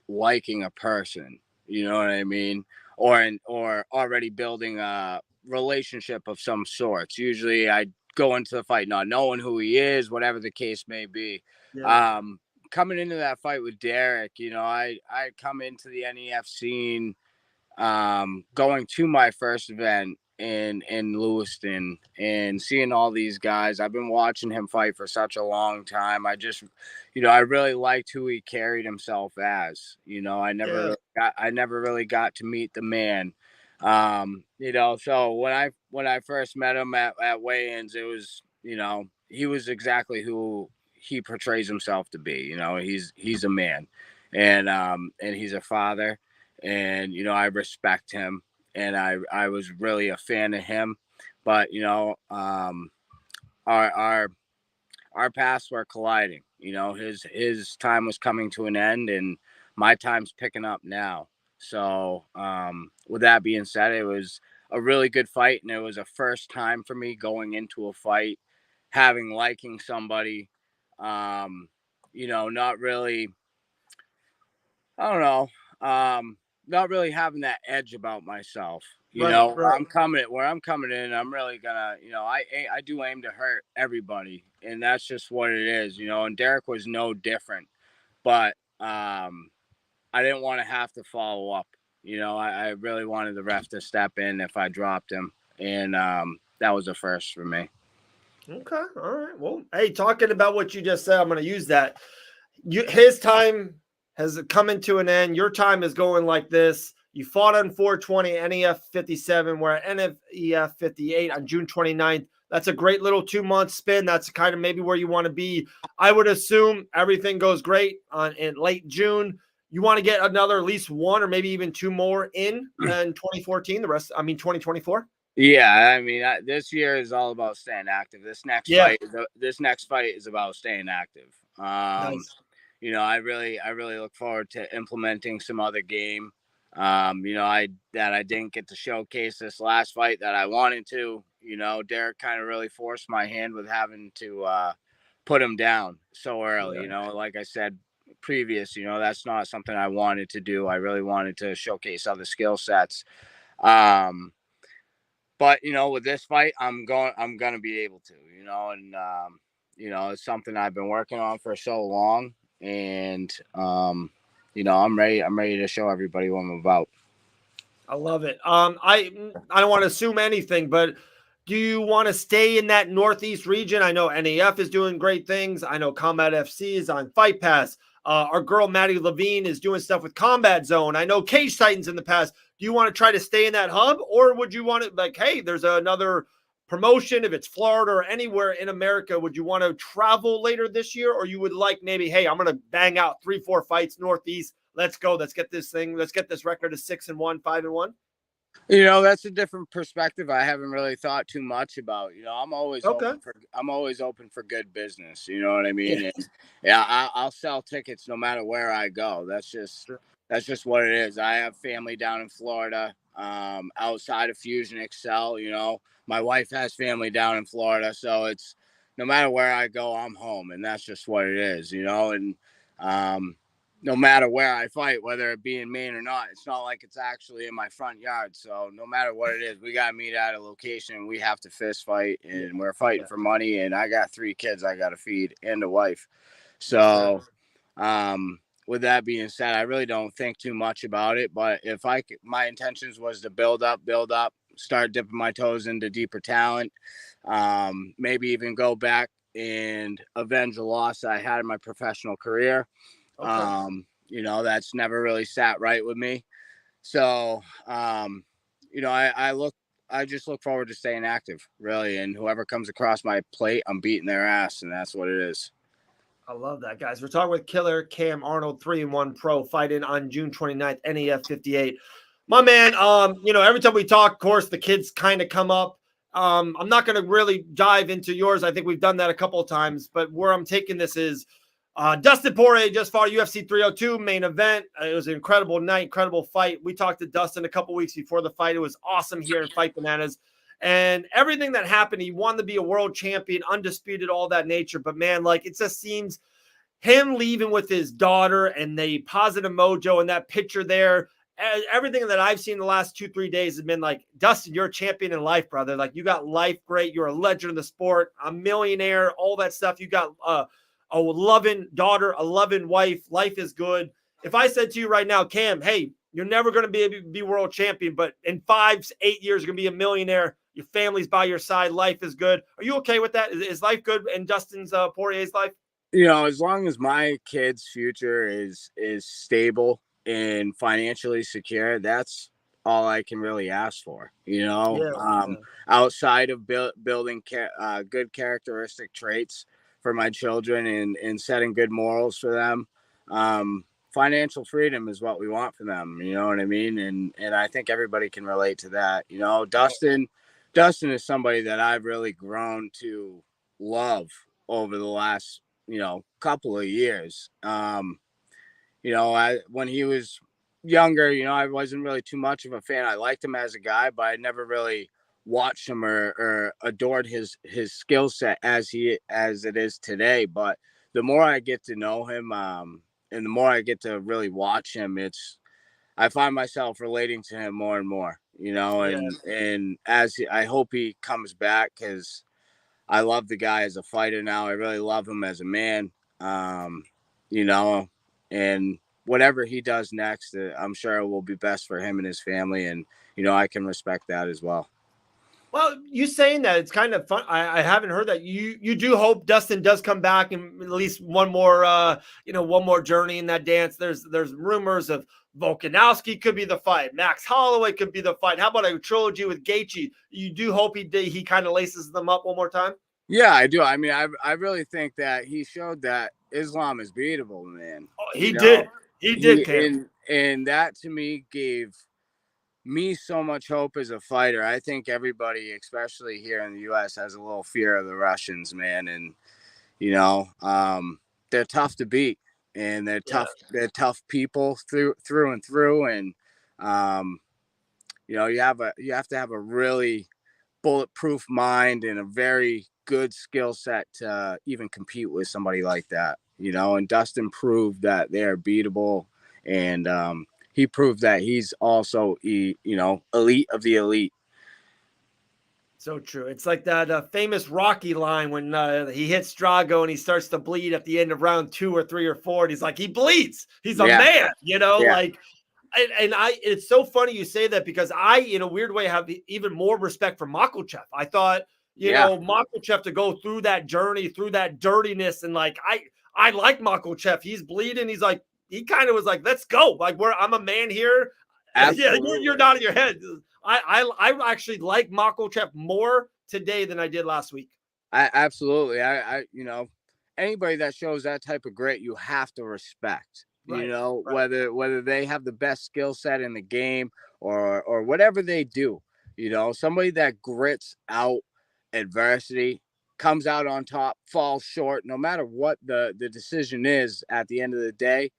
liking a person, you know what I mean? Or already building a relationship of some sorts. Usually I go into the fight not knowing who he is, whatever the case may be. Coming into that fight with Derek, you know, I come into the NEF scene going to my first event in Lewiston and seeing all these guys. I've been watching him fight for such a long time. I just, you know, I really liked who he carried himself as. You know, I never really got to meet the man. You know, so when I first met him at weigh-ins, it was, you know, he was exactly who he portrays himself to be. You know, he's a man, and he's a father, and, you know, I respect him, and I was really a fan of him. But, you know, our paths were colliding. You know, his time was coming to an end, and my time's picking up now. So with that being said, it was a really good fight, and it was a first time for me going into a fight, liking somebody, you know, not really, I don't know, not really having that edge about myself. You know, where I'm coming in, I'm really gonna, you know, I do aim to hurt everybody, and that's just what it is, you know. And Derek was no different, but I didn't want to have to follow up. You know, I really wanted the ref to step in if I dropped him, and that was a first for me. Okay, all right. Well, hey, talking about what you just said, I'm going to use that. His time has come into an end. Your time is going like this. You fought on 420 NEF 57. We're at NEF 58 on June 29th. That's a great little 2-month spin. That's kind of maybe where you want to be. I would assume everything goes great in late June. You want to get another at least one or maybe even two more in 2014. 2024. Yeah, I mean, this year is all about staying active. This next fight is about staying active. Nice. You know, I really look forward to implementing some other game. You know, I didn't get to showcase this last fight that I wanted to. You know, Derek kind of really forced my hand with having to put him down so early. You know, like I said previous, you know, that's not something I wanted to do. I really wanted to showcase other skill sets. But, you know, with this fight, I'm going to be able to, you know, and, you know, it's something I've been working on for so long, and, you know, I'm ready to show everybody what I'm about. I love it. I don't want to assume anything, but do you want to stay in that Northeast region? I know NEF is doing great things. I know Combat FC is on Fight Pass. Our girl Maddie Levine is doing stuff with Combat Zone. I know Cage Titans in the past. Do you want to try to stay in that hub, or would you want to, like, hey, there's another promotion, if it's Florida or anywhere in America, would you want to travel later this year, or you would like maybe, hey, I'm going to bang out 3-4 fights Northeast. Let's go. Let's get this record to 6-1, 5-1. You know, that's a different perspective I haven't really thought too much about. You know, I'm always open for good business. You know what I mean? Yeah. And I'll sell tickets no matter where I go. That's just what it is. I have family down in Florida, outside of Fusion Excel. You know, my wife has family down in Florida, so it's no matter where I go, I'm home, and that's just what it is. You know, and no matter where I fight, whether it be in Maine or not, it's not like it's actually in my front yard. So no matter what it is, we got to meet at a location. We have to fist fight, and we're fighting for money. And I got 3 kids I got to feed and a wife. So with that being said, I really don't think too much about it. But if my intentions was to build up, start dipping my toes into deeper talent, maybe even go back and avenge a loss that I had in my professional career. Okay. You know, that's never really sat right with me. So, you know, I just look forward to staying active, really. And whoever comes across my plate, I'm beating their ass, and that's what it is. I love that, guys. We're talking with Killer Cam Arnold, 3-1 pro, fighting on June 29th, NAF 58. My man, you know, every time we talk, of course, the kids kind of come up. I'm not going to really dive into yours. I think we've done that a couple of times, but where I'm taking this is Dustin Poirier just fought UFC 302 main event. It was an incredible night, incredible fight. We talked to Dustin a couple weeks before the fight. It was awesome here in Fight Bananas. And everything that happened, he wanted to be a world champion, undisputed, all that nature. But man, like, it just seems him leaving with his daughter and the positive mojo and that picture there, everything that I've seen the last 2-3 days has been like, Dustin, you're a champion in life, brother. Like, you got life great. You're a legend of the sport, a millionaire, all that stuff. You got a loving daughter, a loving wife. Life is good. If I said to you right now, Cam, hey, you're never going to be world champion, but in 5-8 years, you're going to be a millionaire. Your family's by your side. Life is good. Are you okay with that? Is life good in Dustin's Poirier's life? You know, as long as my kid's future is stable and financially secure, that's all I can really ask for. You know, outside of building good characteristic traits for my children and setting good morals for them, financial freedom is what we want for them. You know what I mean? And I think everybody can relate to that. You know, Dustin is somebody that I've really grown to love over the last, you know, couple of years. You know, when he was younger, you know, I wasn't really too much of a fan. I liked him as a guy, but I never really watched him or adored his skill set as it is today. But the more I get to know him, and the more I get to really watch him, I find myself relating to him more and more, you know, and as I hope he comes back, because I love the guy as a fighter now. I really love him as a man, you know, and whatever he does next, I'm sure it will be best for him and his family. And, you know, I can respect that as well. Well, you saying that, it's kind of fun. I haven't heard that. You do hope Dustin does come back and at least one more journey in that dance. There's rumors of Volkanovski could be the fight. Max Holloway could be the fight. How about a trilogy with Gaethje? You do hope he kind of laces them up one more time? Yeah, I do. I mean, I really think that he showed that Islam is beatable, man. Oh, he did. And that to me gave me so much hope as a fighter. I think everybody, especially here in the U.S., has a little fear of the Russians, man. And, you know, they're tough to beat, and they're tough. They're tough people through and through. And, you know, you have to have a really bulletproof mind and a very good skill set to even compete with somebody like that, you know. And Dustin proved that they're beatable, and he proved that he's also, you know, elite of the elite. So true. It's like that famous Rocky line when he hits Drago and he starts to bleed at the end of round 2 or 3 or 4. And he's like, he bleeds. He's a man, you know, like, and it's so funny you say that, because I, in a weird way, have even more respect for Makhachev. I thought, you know, Makhachev to go through that journey, through that dirtiness. And like, I like Makhachev. He's bleeding. He's like, he kind of was like, let's go. Like, I'm a man here. Absolutely. Yeah, you're nodding your head. I actually like Makhachev more today than I did last week. Absolutely. I you know, anybody that shows that type of grit, you have to respect. Right, you know, right. whether they have the best skill set in the game or whatever they do, you know, somebody that grits out adversity, comes out on top, falls short, no matter what the decision is at the end of the day,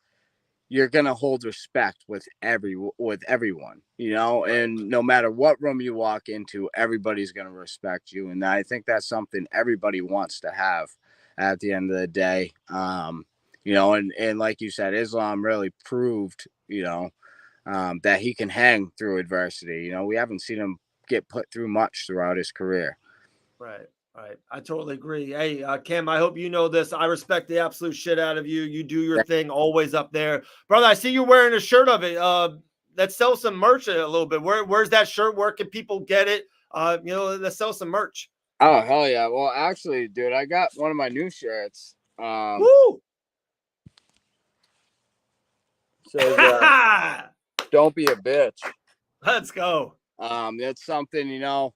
you're going to hold respect with everyone, you know, and no matter what room you walk into, everybody's going to respect you. And I think that's something everybody wants to have at the end of the day. You know, and like you said, Islam really proved, you know, that he can hang through adversity. You know, we haven't seen him get put through much throughout his career. Right. I totally agree. Hey, Cam, I hope you know this. I respect the absolute shit out of you. You do your thing, always up there. Brother, I see you wearing a shirt of it. Let's sell some merch a little bit. Where's that shirt? Where can people get it? You know, let's sell some merch. Oh, hell yeah. Well, actually, dude, I got one of my new shirts. Woo! Says, don't be a bitch. Let's go. That's something,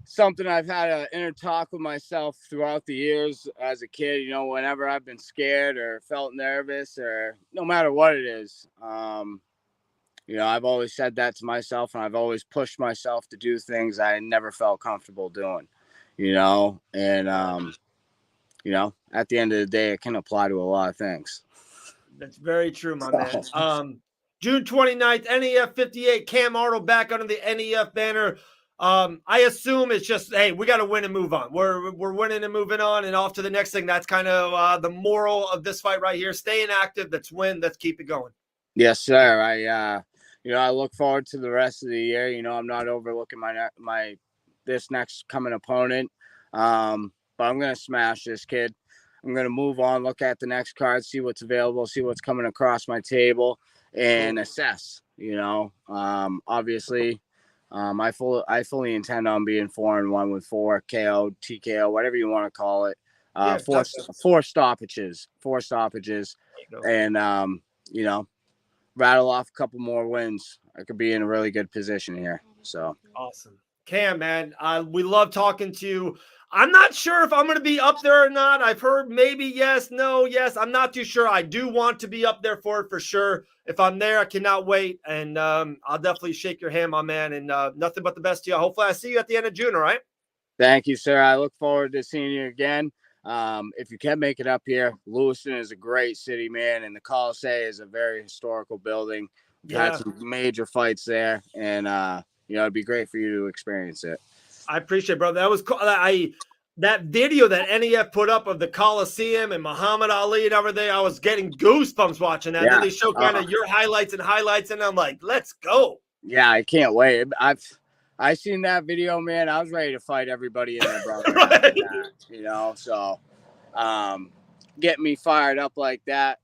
something I've had an inner talk with myself throughout the years as a kid, whenever I've been scared or felt nervous or no matter what it is. I've always said that to myself, and I've always pushed myself to do things I never felt comfortable doing, and, at the end of the day, it can apply to a lot of things. That's very true, my man. June 29th, NEF 58, Cam Arnold back under the NEF banner. I assume it's just, hey, we got to win and move on. We're winning and moving on and off to the next thing. That's kind of the moral of this fight right here. Staying active. Let's win. Let's keep it going. Yes, sir. I look forward to the rest of the year. I'm not overlooking this next coming opponent. But I'm going to smash this kid. I'm going to move on, look at the next card, see what's available, see what's coming across my table, and assess, obviously, I fully intend on being 4-1 with 4 KO, TKO, whatever you want to call it. Four stoppages, and, rattle off a couple more wins. I could be in a really good position here. So awesome. Cam, man, we love talking to you. I'm not sure if I'm going to be up there or not. I've heard maybe yes, no, yes. I'm not too sure. I do want to be up there for it for sure. If I'm there, I cannot wait. And I'll definitely shake your hand, my man. And nothing but the best to you. Hopefully I see you at the end of June, all right? Thank you, sir. I look forward to seeing you again. If you can make it up here, Lewiston is a great city, man. And the Coliseum is a very historical building. We've had some major fights there. And, it'd be great for you to experience it. I appreciate it, brother. That was cool. That video that NEF put up of the Coliseum and Muhammad Ali and everything, I was getting goosebumps watching that. Yeah. Then they show kind of your highlights, and I'm like, let's go. Yeah, I can't wait. I seen that video, man. I was ready to fight everybody in there, brother. Right. So getting me fired up like that.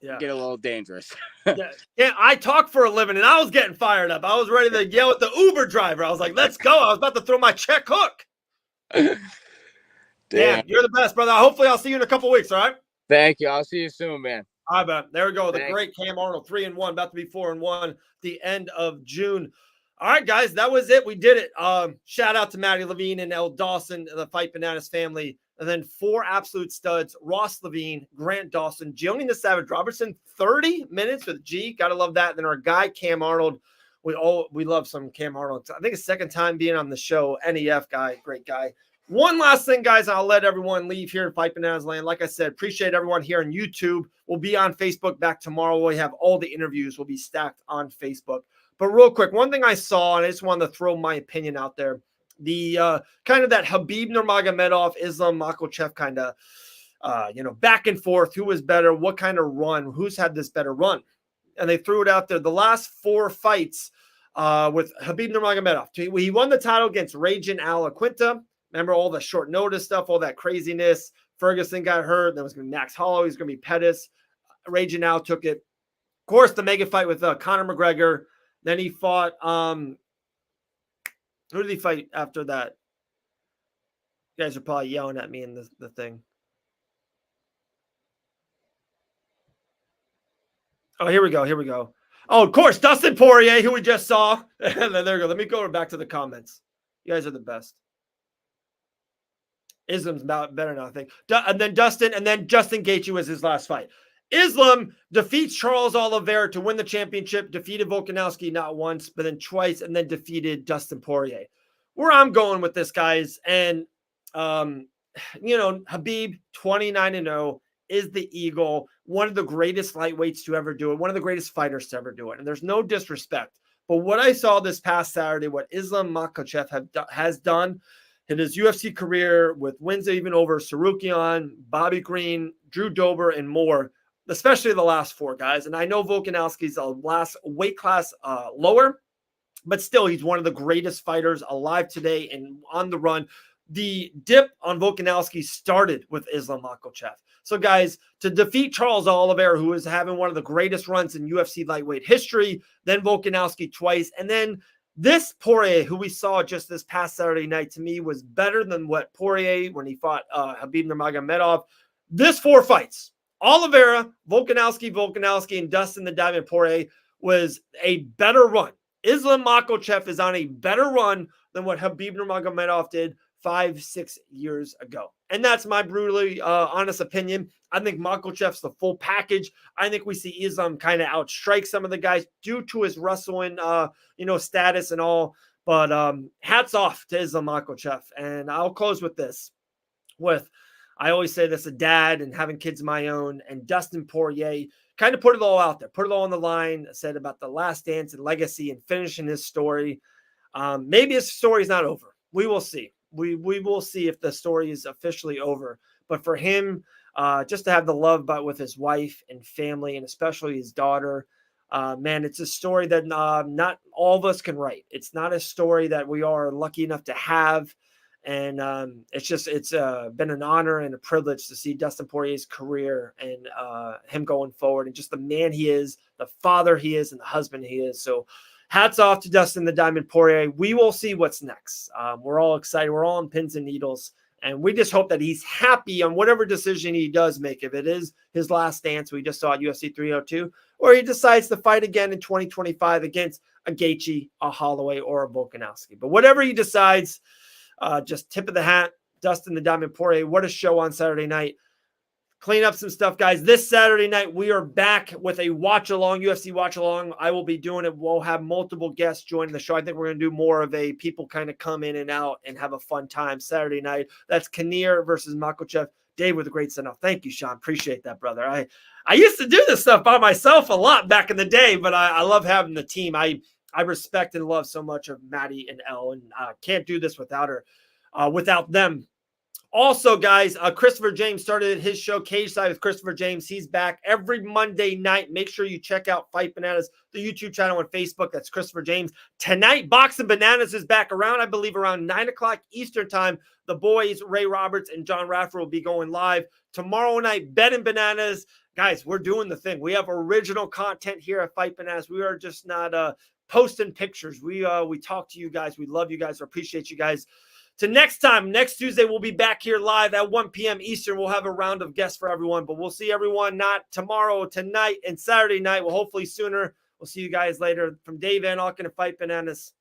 Yeah. Get a little dangerous. Yeah, I talk for a living, and I was getting fired up. I was ready to yell at the Uber driver. I was like, let's go. I was about to throw my check hook. Yeah, you're the best, brother. Hopefully I'll see you in a couple weeks, all right? Thank you. I'll see you soon, man. All right, man. There we go. The great Cam Arnold, 3-1, about to be 4-1, the end of June. All right, guys, that was it. We did it. Shout out to Maddie Levine and Elle Dawson, the Fight Bananas family. And then 4 absolute studs, Ross Levine, Grant Dawson, Gillian the Savage Robertson, 30 minutes with G. Got to love that. And then our guy, Cam Arnold. We love some Cam Arnold. I think it's second time being on the show. NEF guy, great guy. One last thing, guys, I'll let everyone leave here in Fight Bananas Land. Like I said, appreciate everyone here on YouTube. We'll be on Facebook back tomorrow. We have all the interviews will be stacked on Facebook. But real quick, one thing I saw, and I just wanted to throw my opinion out there, the kind of that Khabib Nurmagomedov, Islam Makhachev kind of, back and forth, who was better, what kind of run, who's had this better run. And they threw it out there. The last 4 fights with Khabib Nurmagomedov. He won the title against Ragin Al Aquinta. Remember all the short notice stuff, all that craziness. Ferguson got hurt. There was going to be Max Holloway. He's going to be Pettis. Ragin Al took it. Of course, the mega fight with Conor McGregor. Then he fought who did he fight after that? You guys are probably yelling at me in the thing. Oh, here we go. Oh, of course, Dustin Poirier, who we just saw. And then there we go. Let me go back to the comments. You guys are the best. Islam's better now, I think. And then Justin Gaethje was his last fight. Islam defeats Charles Oliveira to win the championship, defeated Volkanovski not once, but then twice, and then defeated Dustin Poirier. Where I'm going with this, guys, and, Khabib, 29-0, is the Eagle, one of the greatest lightweights to ever do it, one of the greatest fighters to ever do it. And there's no disrespect. But what I saw this past Saturday, what Islam Makhachev has done in his UFC career with wins even over Sarukian, Bobby Green, Drew Dober, and more, especially the last 4 guys. And I know Volkanovski's a last weight class lower, but still he's one of the greatest fighters alive today and on the run. The dip on Volkanovski started with Islam Makhachev. So guys, to defeat Charles Oliveira, who is having one of the greatest runs in UFC lightweight history, then Volkanovski twice, and then This Poirier, who we saw just this past Saturday night, to me was better than what Poirier when he fought Khabib Nurmagomedov. This 4 fights, Oliveira, Volkanovski, and Dustin the Diamond Poirier was a better run. Islam Makhachev is on a better run than what Khabib Nurmagomedov did 5-6 years ago. And that's my brutally honest opinion. I think Makhachev's the full package. I think we see Islam kind of outstrike some of the guys due to his wrestling, status and all. But hats off to Islam Makhachev. And I'll close with this. I always say this, a dad and having kids of my own, and Dustin Poirier kind of put it all out there, put it all on the line, said about the last dance and legacy and finishing his story. Maybe his story is not over. We will see. We will see if the story is officially over. But for him, just to have the love with his wife and family, and especially his daughter, man, it's a story that not all of us can write. It's not a story that we are lucky enough to have. And it's been an honor and a privilege to see Dustin Poirier's career and him going forward, and just the man he is, the father he is, and the husband he is. So hats off to Dustin the Diamond Poirier. We will see what's next. We're all excited. We're all on pins and needles. And we just hope that he's happy on whatever decision he does make. If it is his last dance, we just saw at UFC 302, or he decides to fight again in 2025 against a Gaethje, a Holloway, or a Volkanovski. But whatever he decides, just tip of the hat, Dustin the Diamond Poirier. What a show on Saturday night. Clean up some stuff, guys. This Saturday night, we are back with a watch-along, UFC watch-along. I will be doing it. We'll have multiple guests joining the show. I think we're going to do more of a people kind of come in and out and have a fun time Saturday night. That's Kinnear versus Makhachev. Dave with a great send-off. Thank you, Sean. Appreciate that, brother. I used to do this stuff by myself a lot back in the day, but I love having the team. I respect and love so much of Maddie and Elle, and can't do this without her, without them. Also, guys, Christopher James started his show, Cage Side with Christopher James. He's back every Monday night. Make sure you check out Fight Bananas, the YouTube channel and Facebook. That's Christopher James. Tonight, Boxing Bananas is back around, I believe, around 9 o'clock Eastern time. The boys, Ray Roberts and John Raffer, will be going live. Tomorrow night, Bet and Bananas. Guys, we're doing the thing. We have original content here at Fight Bananas. We are just not posting pictures. We talk to you guys. We love you guys. We appreciate you guys. To next time, next Tuesday, we'll be back here live at 1 p.m. Eastern. We'll have a round of guests for everyone, but we'll see everyone not tomorrow, tonight, and Saturday night. Well, hopefully sooner. We'll see you guys later. From Dave and Auken and Fight Bananas.